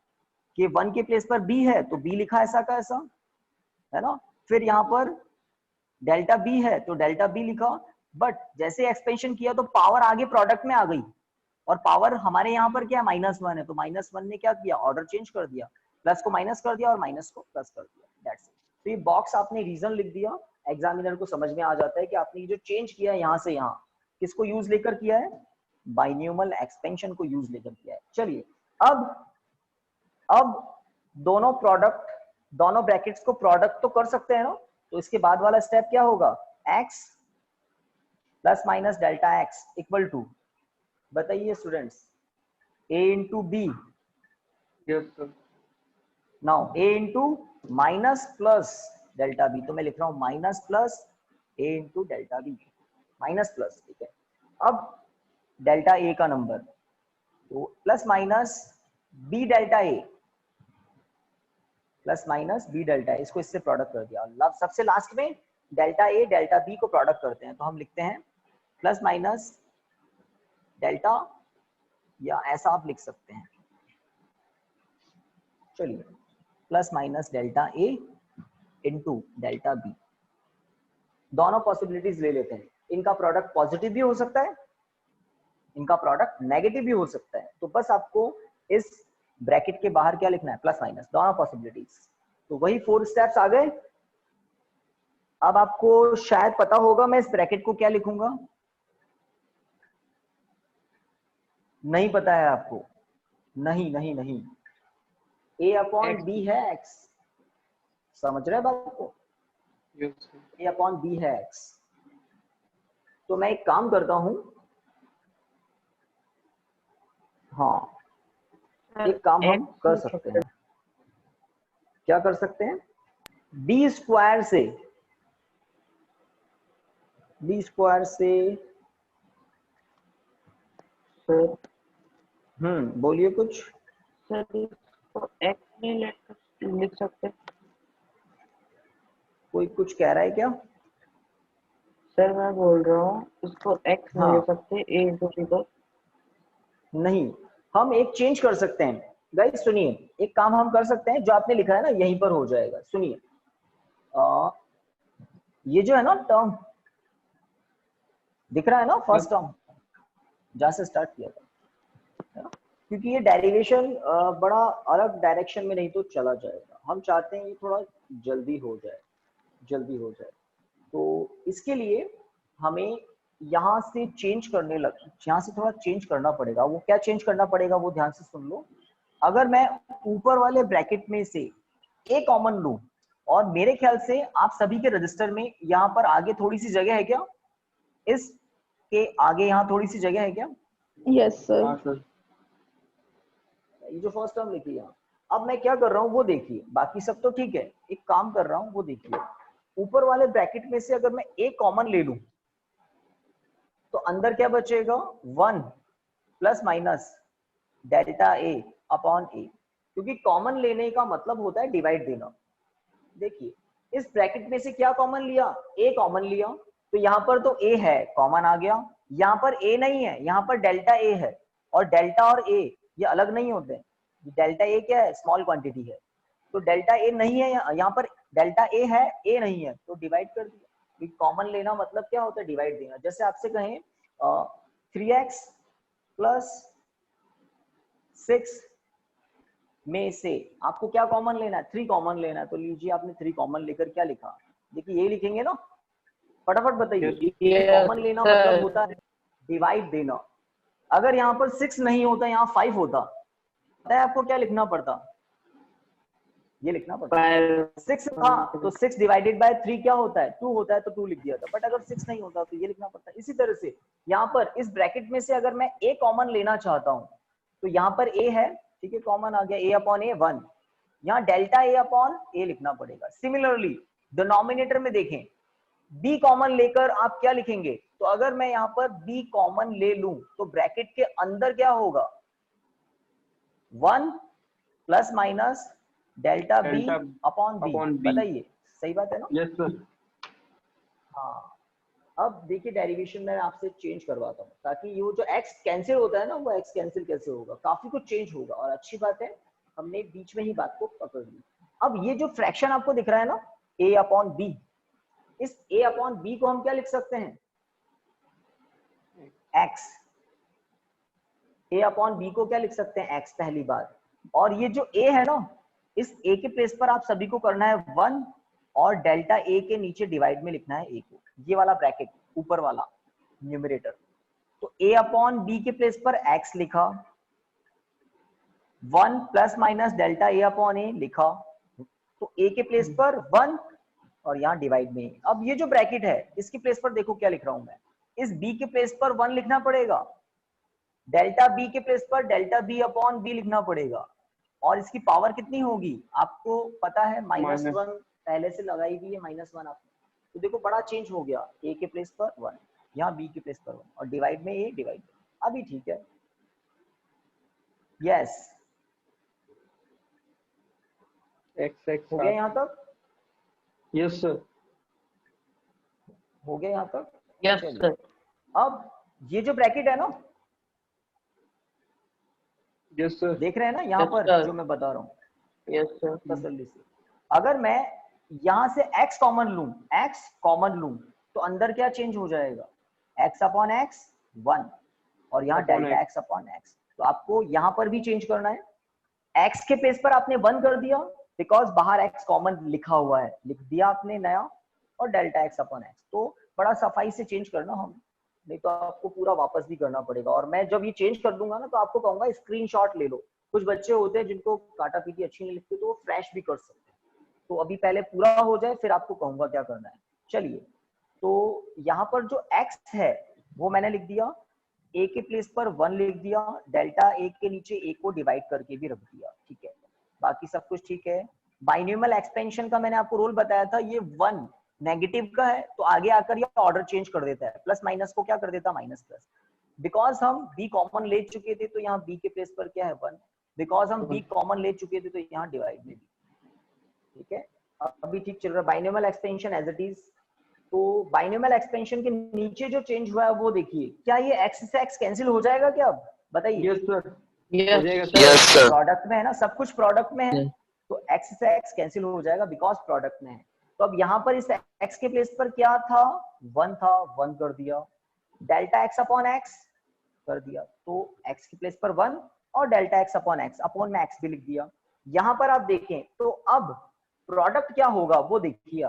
कि 1 के प्लेस पर b है तो b लिखा ऐसा का ऐसा, है ना। फिर यहाँ पर डेल्टा b है तो डेल्टा b लिखा, बट जैसे एक्सपेंशन किया तो पावर आगे प्रोडक्ट में आ गई, और पावर हमारे यहाँ पर क्या है, -1 है, तो -1 ने क्या किया, ऑर्डर चेंज कर दिया, प्लस को माइनस कर दिया और माइनस को प्लस कर दिया, दैट्स इट। तो ये बॉक्स आपने रीजन लिख दिया, एग्जामिनर को समझ में आ जाता है कि आपने ये जो चेंज किया है यहाँ से यहाँ, किसको यूज लेकर किया है, बाइन्यूमल एक्सपेंशन को यूज लेकर किया है। चलिए, अब दोनों ब्रैकेट्स को प्रोडक्ट तो कर सकते हैं ना, तो इसके बाद वाला स्टेप क्या होगा, x ± delta x equal to, बताइए students, a into b। Yes, sir. Now a into minus plus delta b, तो मैं लिख रहा हूं minus plus a into delta b, minus plus, ठीक है। अब डेल्टा a का नंबर, तो plus minus b delta a, plus minus b delta a, इसको इससे प्रोडक्ट कर दिया। सबसे लास्ट में डेल्टा a डेल्टा b को प्रोडक्ट करते हैं, तो हम लिखते हैं प्लस माइनस डेल्टा, या ऐसा आप लिख सकते हैं, चलिए, plus minus delta A into delta B. दोनों पॉसिबिलिटीज ले लेते हैं, इनका प्रोडक्ट पॉजिटिव भी हो सकता है, इनका प्रोडक्ट नेगेटिव भी हो सकता है, तो बस आपको इस ब्रैकेट के बाहर क्या लिखना है, प्लस माइनस, दोनों पॉसिबिलिटीज। तो वही 4 स्टेप्स आ गए। अब आपको शायद पता होगा मैं इस ब्रैकेट को क्या लिखूंगा, नहीं पता है आपको? नहीं, a अपॉन b है x, समझ रहे हैं बात को, Yes, sir. a upon b है x। तो मैं एक काम करता हूं, हाँ, एक काम हम कर सकते हैं, क्या कर सकते हैं, b स्क्वायर से सर बोलिए कुछ। सर इसको x नहीं लिख सकते? कोई कुछ कह रहा है क्या? सर मैं बोल रहा हूँ इसको x नहीं लिख सकते, a into b को? नहीं, हम एक चेंज कर सकते हैं गाइस, सुनिए, एक काम हम कर सकते हैं, जो आपने लिखा है ना यहीं पर हो जाएगा। सुनिए, ये जो है ना टर्म दिख रहा है ना, फर्स्ट टर्म, जहाँ से स्टार्ट किया था, है ना? क्योंकि ये डेरिवेशन बड़ा अलग डायरेक्शन में नहीं तो चला जाएगा, हम चाहते हैं ये थोड़ा जल्दी हो जाए। तो इसके लिए हमें यहाँ से यहाँ से थोड़ा चेंज करना पड़ेगा। वो क्या चेंज करना पड़ेगा वो ध्यान से सुन लो। अगर मैं ऊपर वाले ब्रैकेट में से ए कॉमन लूं, और मेरे ख्याल से आप सभी के रजिस्टर में यहाँ पर आगे थोड़ी सी जगह है क्या, इस के आगे यहाँ थोड़ी सी जगह है क्या? Yes sir. हाँ सर। ये जो फर्स्ट टर्म लिखी है, अब मैं क्या कर रहा हूँ वो देखिए, बाकी सब तो ठीक है, एक काम कर रहा हूँ वो देखिए। ऊपर वाले ब्रैकेट में से अगर मैं ए कॉमन ले लूं तो अंदर क्या बचेगा, 1 प्लस माइनस डेल्टा ए अपॉन ए, क्योंकि कॉमन लेने का मतलब होता है डिवाइड देना। देखिए इस ब्रैकेट में से क्या कॉमन लिया, ए कॉमन लिया, तो यहाँ पर तो ए है, कॉमन आ गया। यहाँ पर ए नहीं है, यहाँ पर डेल्टा ए है, और डेल्टा और ए ये अलग नहीं होते हैं। डेल्टा ए क्या है, स्मॉल क्वांटिटी है, तो डेल्टा ए नहीं है, यहाँ पर डेल्टा ए है, ए नहीं है, तो डिवाइड कर दिया। कॉमन लेना मतलब क्या होता है, डिवाइड देना। जैसे आपसे कहें 3x प्लस 6 में से आपको क्या कॉमन लेना है, 3 कॉमन लेना है, तो लीजिए आपने 3 कॉमन लेकर क्या लिखा, देखिए ये लिखेंगे ना, फटाफट बताइए। कॉमन लेना मतलब होता है डिवाइड देना। अगर यहाँ पर 6 नहीं होता, यहाँ 5 होता, पता है आपको क्या लिखना पड़ता, ये लिखना पड़ता है 6 था तो 6 डिवाइडेड बाय 3 क्या होता है, 2 होता है, तो 2 लिख दिया था। बट अगर 6 नहीं होता तो ये लिखना पड़ता है। इसी तरह से यहाँ पर इस ब्रैकेट में से अगर मैं a कॉमन लेना चाहता हूँ तो यहाँ पर a है, ठीक है, कॉमन आ गया, a अपॉन a 1, यहाँ डेल्टा a अपॉन a लिखना पड़ेगा। सिमिलरली डिनोमिनेटर में देखें, b कॉमन लेकर आप क्या लिखेंगे, तो अगर मैं यहाँ पर b कॉमन ले लूं तो ब्रैकेट के अंदर क्या होगा, 1 plus minus delta B upon b. बताइए सही बात है ना? Yes sir. हाँ, अब देखिए डेरिवेशन में आपसे चेंज करवाता हूँ ताकि ये जो x कैंसिल होता है ना, वो x कैंसिल कैसे होगा, काफी कुछ चेंज होगा। और अच्छी बात है हमने बीच में ही बात को पकड़ ली। अब ये जो फ्रैक्शन आपको दिख रहा है ना, a अपॉन बी, इस a अपॉन बी को हम क्या लिख सकते हैं, x। a अपॉन बी को क्या लिख सकते हैं, x पहली बार। और ये जो a है ना, इस a के प्लेस पर आप सभी को करना है 1, और डेल्टा a के नीचे डिवाइड में लिखना है a को, ये वाला ब्रैकेट ऊपर वाला न्यूमरेटर। तो a अपॉन बी के प्लेस पर x लिखा, 1 plus minus delta a upon a लिखा, तो a के प्लेस पर 1 और यहाँ डिवाइड में। अब ये जो ब्रैकेट है इसके प्लेस पर देखो क्या लिख रहा हूं मैं, इस b के प्लेस पर 1 लिखना पड़ेगा, डेल्टा b के प्लेस पर डेल्टा b अपॉन b लिखना पड़ेगा, और इसकी पावर कितनी होगी आपको पता है, -1 पहले से लगाई हुई है, -1 आपने। तो देखो बड़ा चेंज हो गया, a के प्लेस पर 1, यहाँ b के प्लेस पर 1, और डिवाइड में a, डिवाइड में। अभी ठीक है, यस x हो गया यहाँ तक? Yes sir. हो गया यहाँ तक? Yes sir. अब ये जो ब्रैकेट है ना, यस सर। देख रहे हैं ना यहाँ पर जो मैं बता रहा हूँ, यस सर। तसल्ली से। अगर मैं यहाँ से x कॉमन लूं तो अंदर क्या चेंज हो जाएगा, x अपॉन x 1, और यहाँ डेल्टा x अपॉन x। तो आपको यहाँ पर भी चेंज करना है, x के प्लेस पर आपने 1 कर दिया बिकॉज बाहर x कॉमन लिखा हुआ है, लिख दिया आपने नया, और डेल्टा x अपॉन x। तो बड़ा सफाई से चेंज करना हम, नहीं तो आपको पूरा वापस भी करना पड़ेगा। और मैं जब ये चेंज कर दूंगा ना तो आपको कहूंगा स्क्रीनशॉट ले लो। कुछ बच्चे होते हैं जिनको काटा पीटी अच्छी नहीं लिखती, तो वो फ्लैश भी कर सकते हैं। तो अभी पहले पूरा हो जाए फिर आपको कहूंगा क्या करना है। चलिए, तो यहाँ पर जो x है वो मैंने लिख दिया, a के प्लेस पर 1 लिख दिया, डेल्टा a के नीचे a को डिवाइड करके भी रख दिया, ठीक है, बाकी सब कुछ ठीक है। बाइनोमियल एक्सपेंशन का मैंने आपको रूल बताया था, ये 1 नेगेटिव का है तो आगे आकर ये ऑर्डर चेंज कर देता है, प्लस माइनस को क्या कर देता है, माइनस प्लस। बिकॉज हम b कॉमन ले चुके थे तो यहाँ b के प्लेस पर क्या है 1, बिकॉज हम b कॉमन ले चुके थे तो यहाँ डिवाइड में भी, ठीक है। अभी ठीक चल रहा है binomial expansion as it is. तो बाइनोमियल एक्सपेंशन के नीचे जो चेंज हुआ है वो देखिए, क्या ये x से x कैंसिल हो जाएगा क्या, अब बताइए। Yes sir. Yes sir. Product में है ना, सब कुछ प्रोडक्ट में है, तो x से x कैंसिल हो जाएगा बिकॉज प्रोडक्ट में है। तो अब यहाँ पर इस x के प्लेस पर क्या था, 1 था, 1 कर दिया, डेल्टा x अपॉन x कर दिया, तो x की प्लेस पर 1 और delta x upon x, upon में x भी लिख दिया। यहां पर आप देखें तो अब प्रोडक्ट क्या होगा वो देखिए।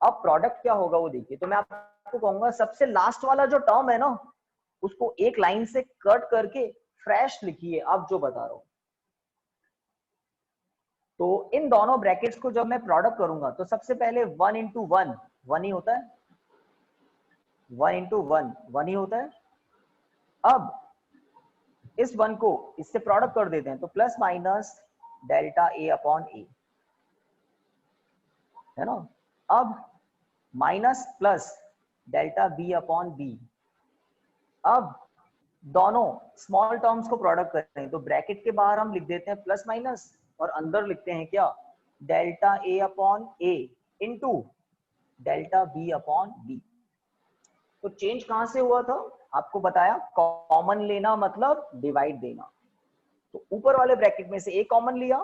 अब प्रोडक्ट क्या होगा वो देखिए। तो मैं आपको कहूंगा सबसे लास्ट वाला जो टर्म है ना उसको एक लाइन से कट करके फ्रेश लिखिए, अब जो बता रहा हूं। तो इन दोनों ब्रैकेट्स को जब मैं प्रोडक्ट करूंगा तो सबसे पहले 1 इंटू 1 1 ही होता है, 1 इंटू 1 1 ही होता है। अब इस 1 को इससे प्रोडक्ट कर देते हैं तो plus minus delta A upon a, है ना। अब minus plus delta B upon b. अब दोनों स्मॉल टर्म्स को प्रोडक्ट करते हैं तो ब्रैकेट के बाहर हम लिख देते हैं प्लस माइनस और अंदर लिखते हैं क्या, delta A upon a into delta B upon b. तो चेंज कहां से हुआ था आपको बताया, कॉमन लेना मतलब डिवाइड देना। तो ऊपर वाले ब्रैकेट में से ए कॉमन लिया,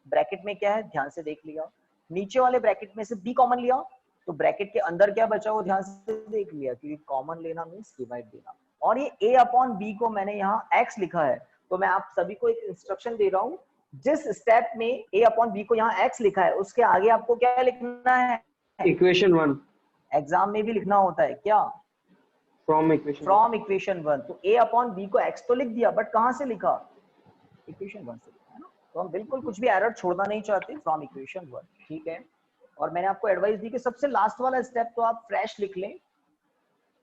ब्रैकेट में क्या है ध्यान से देख लिया। नीचे वाले ब्रैकेट में से बी कॉमन लिया तो ब्रैकेट के अंदर क्या बचा वो ध्यान से देख लिया, क्योंकि कॉमन लेना मींस डिवाइड देना। और ये a अपॉन b को मैंने यहाँ x लिखा है, तो मैं आप सभी को एक इंस्ट्रक्शन दे रहा हूँ, जिस स्टेप में a अपॉन b को यहाँ x लिखा है उसके आगे आपको क्या लिखना है, इक्वेशन 1 एग्जाम में भी लिखना होता है क्या, फ्रॉम इक्वेशन 1। तो a अपॉन b को x तो लिख दिया बट कहां से लिखा, इक्वेशन 1 से लिखा है ना। तो हम बिल्कुल कुछ भी एरर छोड़ना नहीं चाहते, फ्रॉम इक्वेशन 1, ठीक है। और मैंने आपको एडवाइस दी कि सबसे लास्ट वाला स्टेप तो आप फ्रेश लिख लें,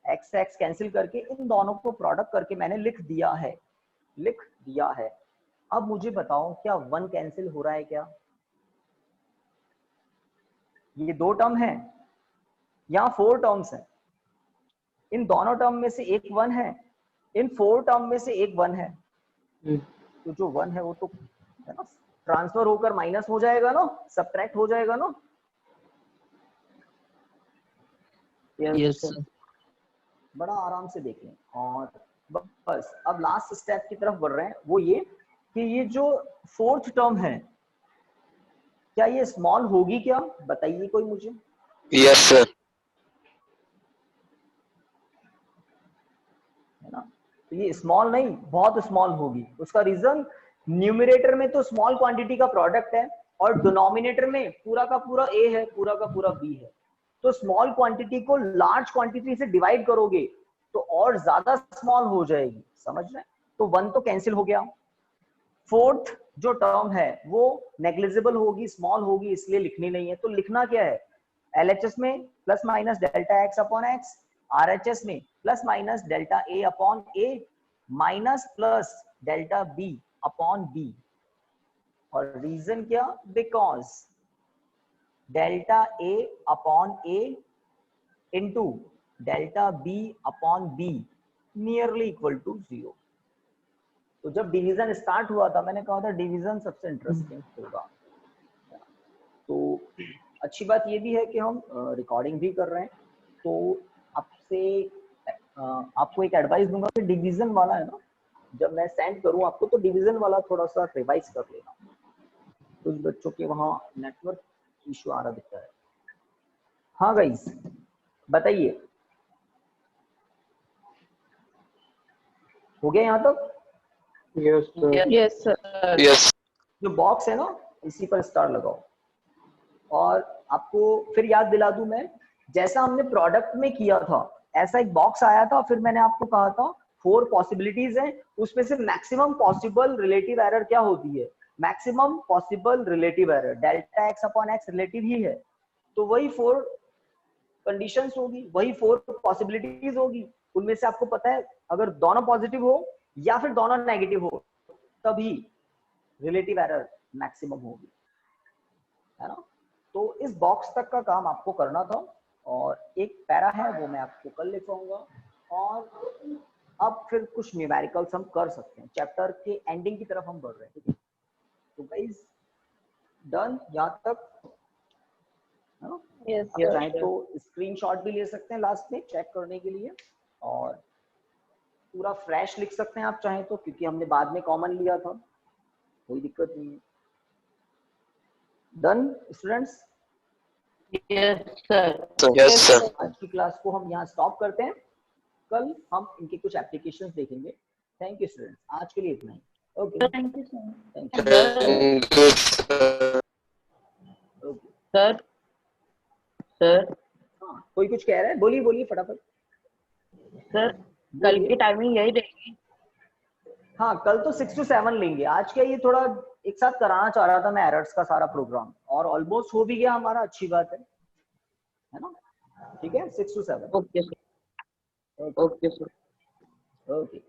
x x कैंसिल करके इन दोनों को प्रोडक्ट करके मैंने लिख दिया है। अब मुझे बताओ क्या 1 कैंसिल हो रहा है क्या, ये 2 टर्म है, यहाँ 4 टर्म्स हैं, इन दोनों टर्म में से एक 1 है, इन 4 टर्म में से एक 1 है। तो जो 1 है वो तो है ना ट्रांसफर होकर माइनस हो जाएगा ना, सब्ट्रैक्ट हो जाएगा ना। Yes sir. बड़ा आराम से देख लें। और बस अब लास्ट स्टेप की तरफ बढ़ रहे हैं, वो ये कि ये जो 4th टर्म है क्या ये स्मॉल होगी क्या, बताइए कोई मुझे। Yes, sir. है ना, तो ये स्मॉल नहीं बहुत स्मॉल होगी। उसका रीजन न्यूमरेटर में तो स्मॉल क्वांटिटी का प्रोडक्ट है और डिनोमिनेटर में पूरा का पूरा a है, पूरा का पूरा b है। तो स्मॉल क्वांटिटी को लार्ज क्वांटिटी से डिवाइड करोगे तो और ज्यादा स्मॉल हो जाएगी, समझ रहे हैं। तो 1 तो कैंसिल हो गया, 4th जो टर्म है वो नेग्लिजिबल होगी, स्मॉल होगी, इसलिए लिखनी नहीं है। तो लिखना क्या है, LHS में plus minus delta x upon x, RHS में plus minus delta a upon a minus plus delta b upon b। और रीजन क्या, because delta a upon a into delta b upon b nearly equal to 0। तो जब division start हुआ था मैंने कहा था डिवीजन सबसे इंटरेस्टिंग होगा। तो अच्छी बात ये भी है कि हम रिकॉर्डिंग भी कर रहे हैं, तो आपको एक एडवाइस दूंगा कि डिवीजन वाला है ना, जब मैं सेंड करूं आपको तो डिवीजन वाला थोड़ा सा रिवाइज कर लेना। कुछ बच्चों के वहां नेटवर्क इशू आ रहा दिखता है। हाँ गाइस बताइए, हो गया यहाँ तक। Yes sir. Yes. जो बॉक्स है ना इसी पर स्टार लगाओ। और आपको फिर याद दिला दूं मैं, जैसा हमने प्रोडक्ट में किया था ऐसा एक बॉक्स आया था, फिर मैंने आपको कहा था 4 पॉसिबिलिटीज हैं, उसमें से मैक्सिमम पॉसिबल रिलेटिव एरर क्या होती है, maximum possible relative error delta x upon x relative ही है। तो वही 4 कंडीशंस होगी, वही 4 पॉसिबिलिटीज होगी। उनमें से आपको पता है अगर दोनों पॉजिटिव हो या फिर दोनों नेगेटिव हो तभी रिलेटिव एरर मैक्सिमम होगी, है ना। तो इस बॉक्स तक का काम आपको करना था और एक पैरा है वो मैं आपको कल लिखवाऊंगा। और अब फिर कुछ न्यूमेरिकल्स हम कर सकते हैं, चैप्टर के एंडिंग की तरफ हम बढ़ रहे हैं, ठीक है। तो गाइस डन यहाँ तक, है ना। यस आप चाहें तो स्क्रीनशॉट भी ले सकते हैं लास्ट में चेक करने के लिए, और पूरा फ्रेश लिख सकते हैं आप चाहें तो, क्योंकि हमने बाद में कॉमन लिया था, कोई दिक्कत नहीं है। Done students. Yes sir. Yes, sir. आज की क्लास को हम यहाँ स्टॉप करते हैं कल हम इनके कुछ एप्लीकेशंस देखेंगे। थैंक यू स्टूडेंट्स, आज के लिए इतना ही। Okay, thank you sir. Thank you. Thank you, sir. Okay, sir sir हाँ कोई कुछ कह रहा है? बोलिए बोलिए फटाफट। सर कल की टाइमिंग यही रहेगी। हाँ कल तो 6 to 7 लेंगे। आज क्या ये थोड़ा एक साथ कराना चाह रहा था मैं एरर्स का सारा प्रोग्राम, और ऑलमोस्ट हो भी गया हमारा, अच्छी बात है ना? ठीक है, 6 to 7। Okay sir. Okay sir. Okay.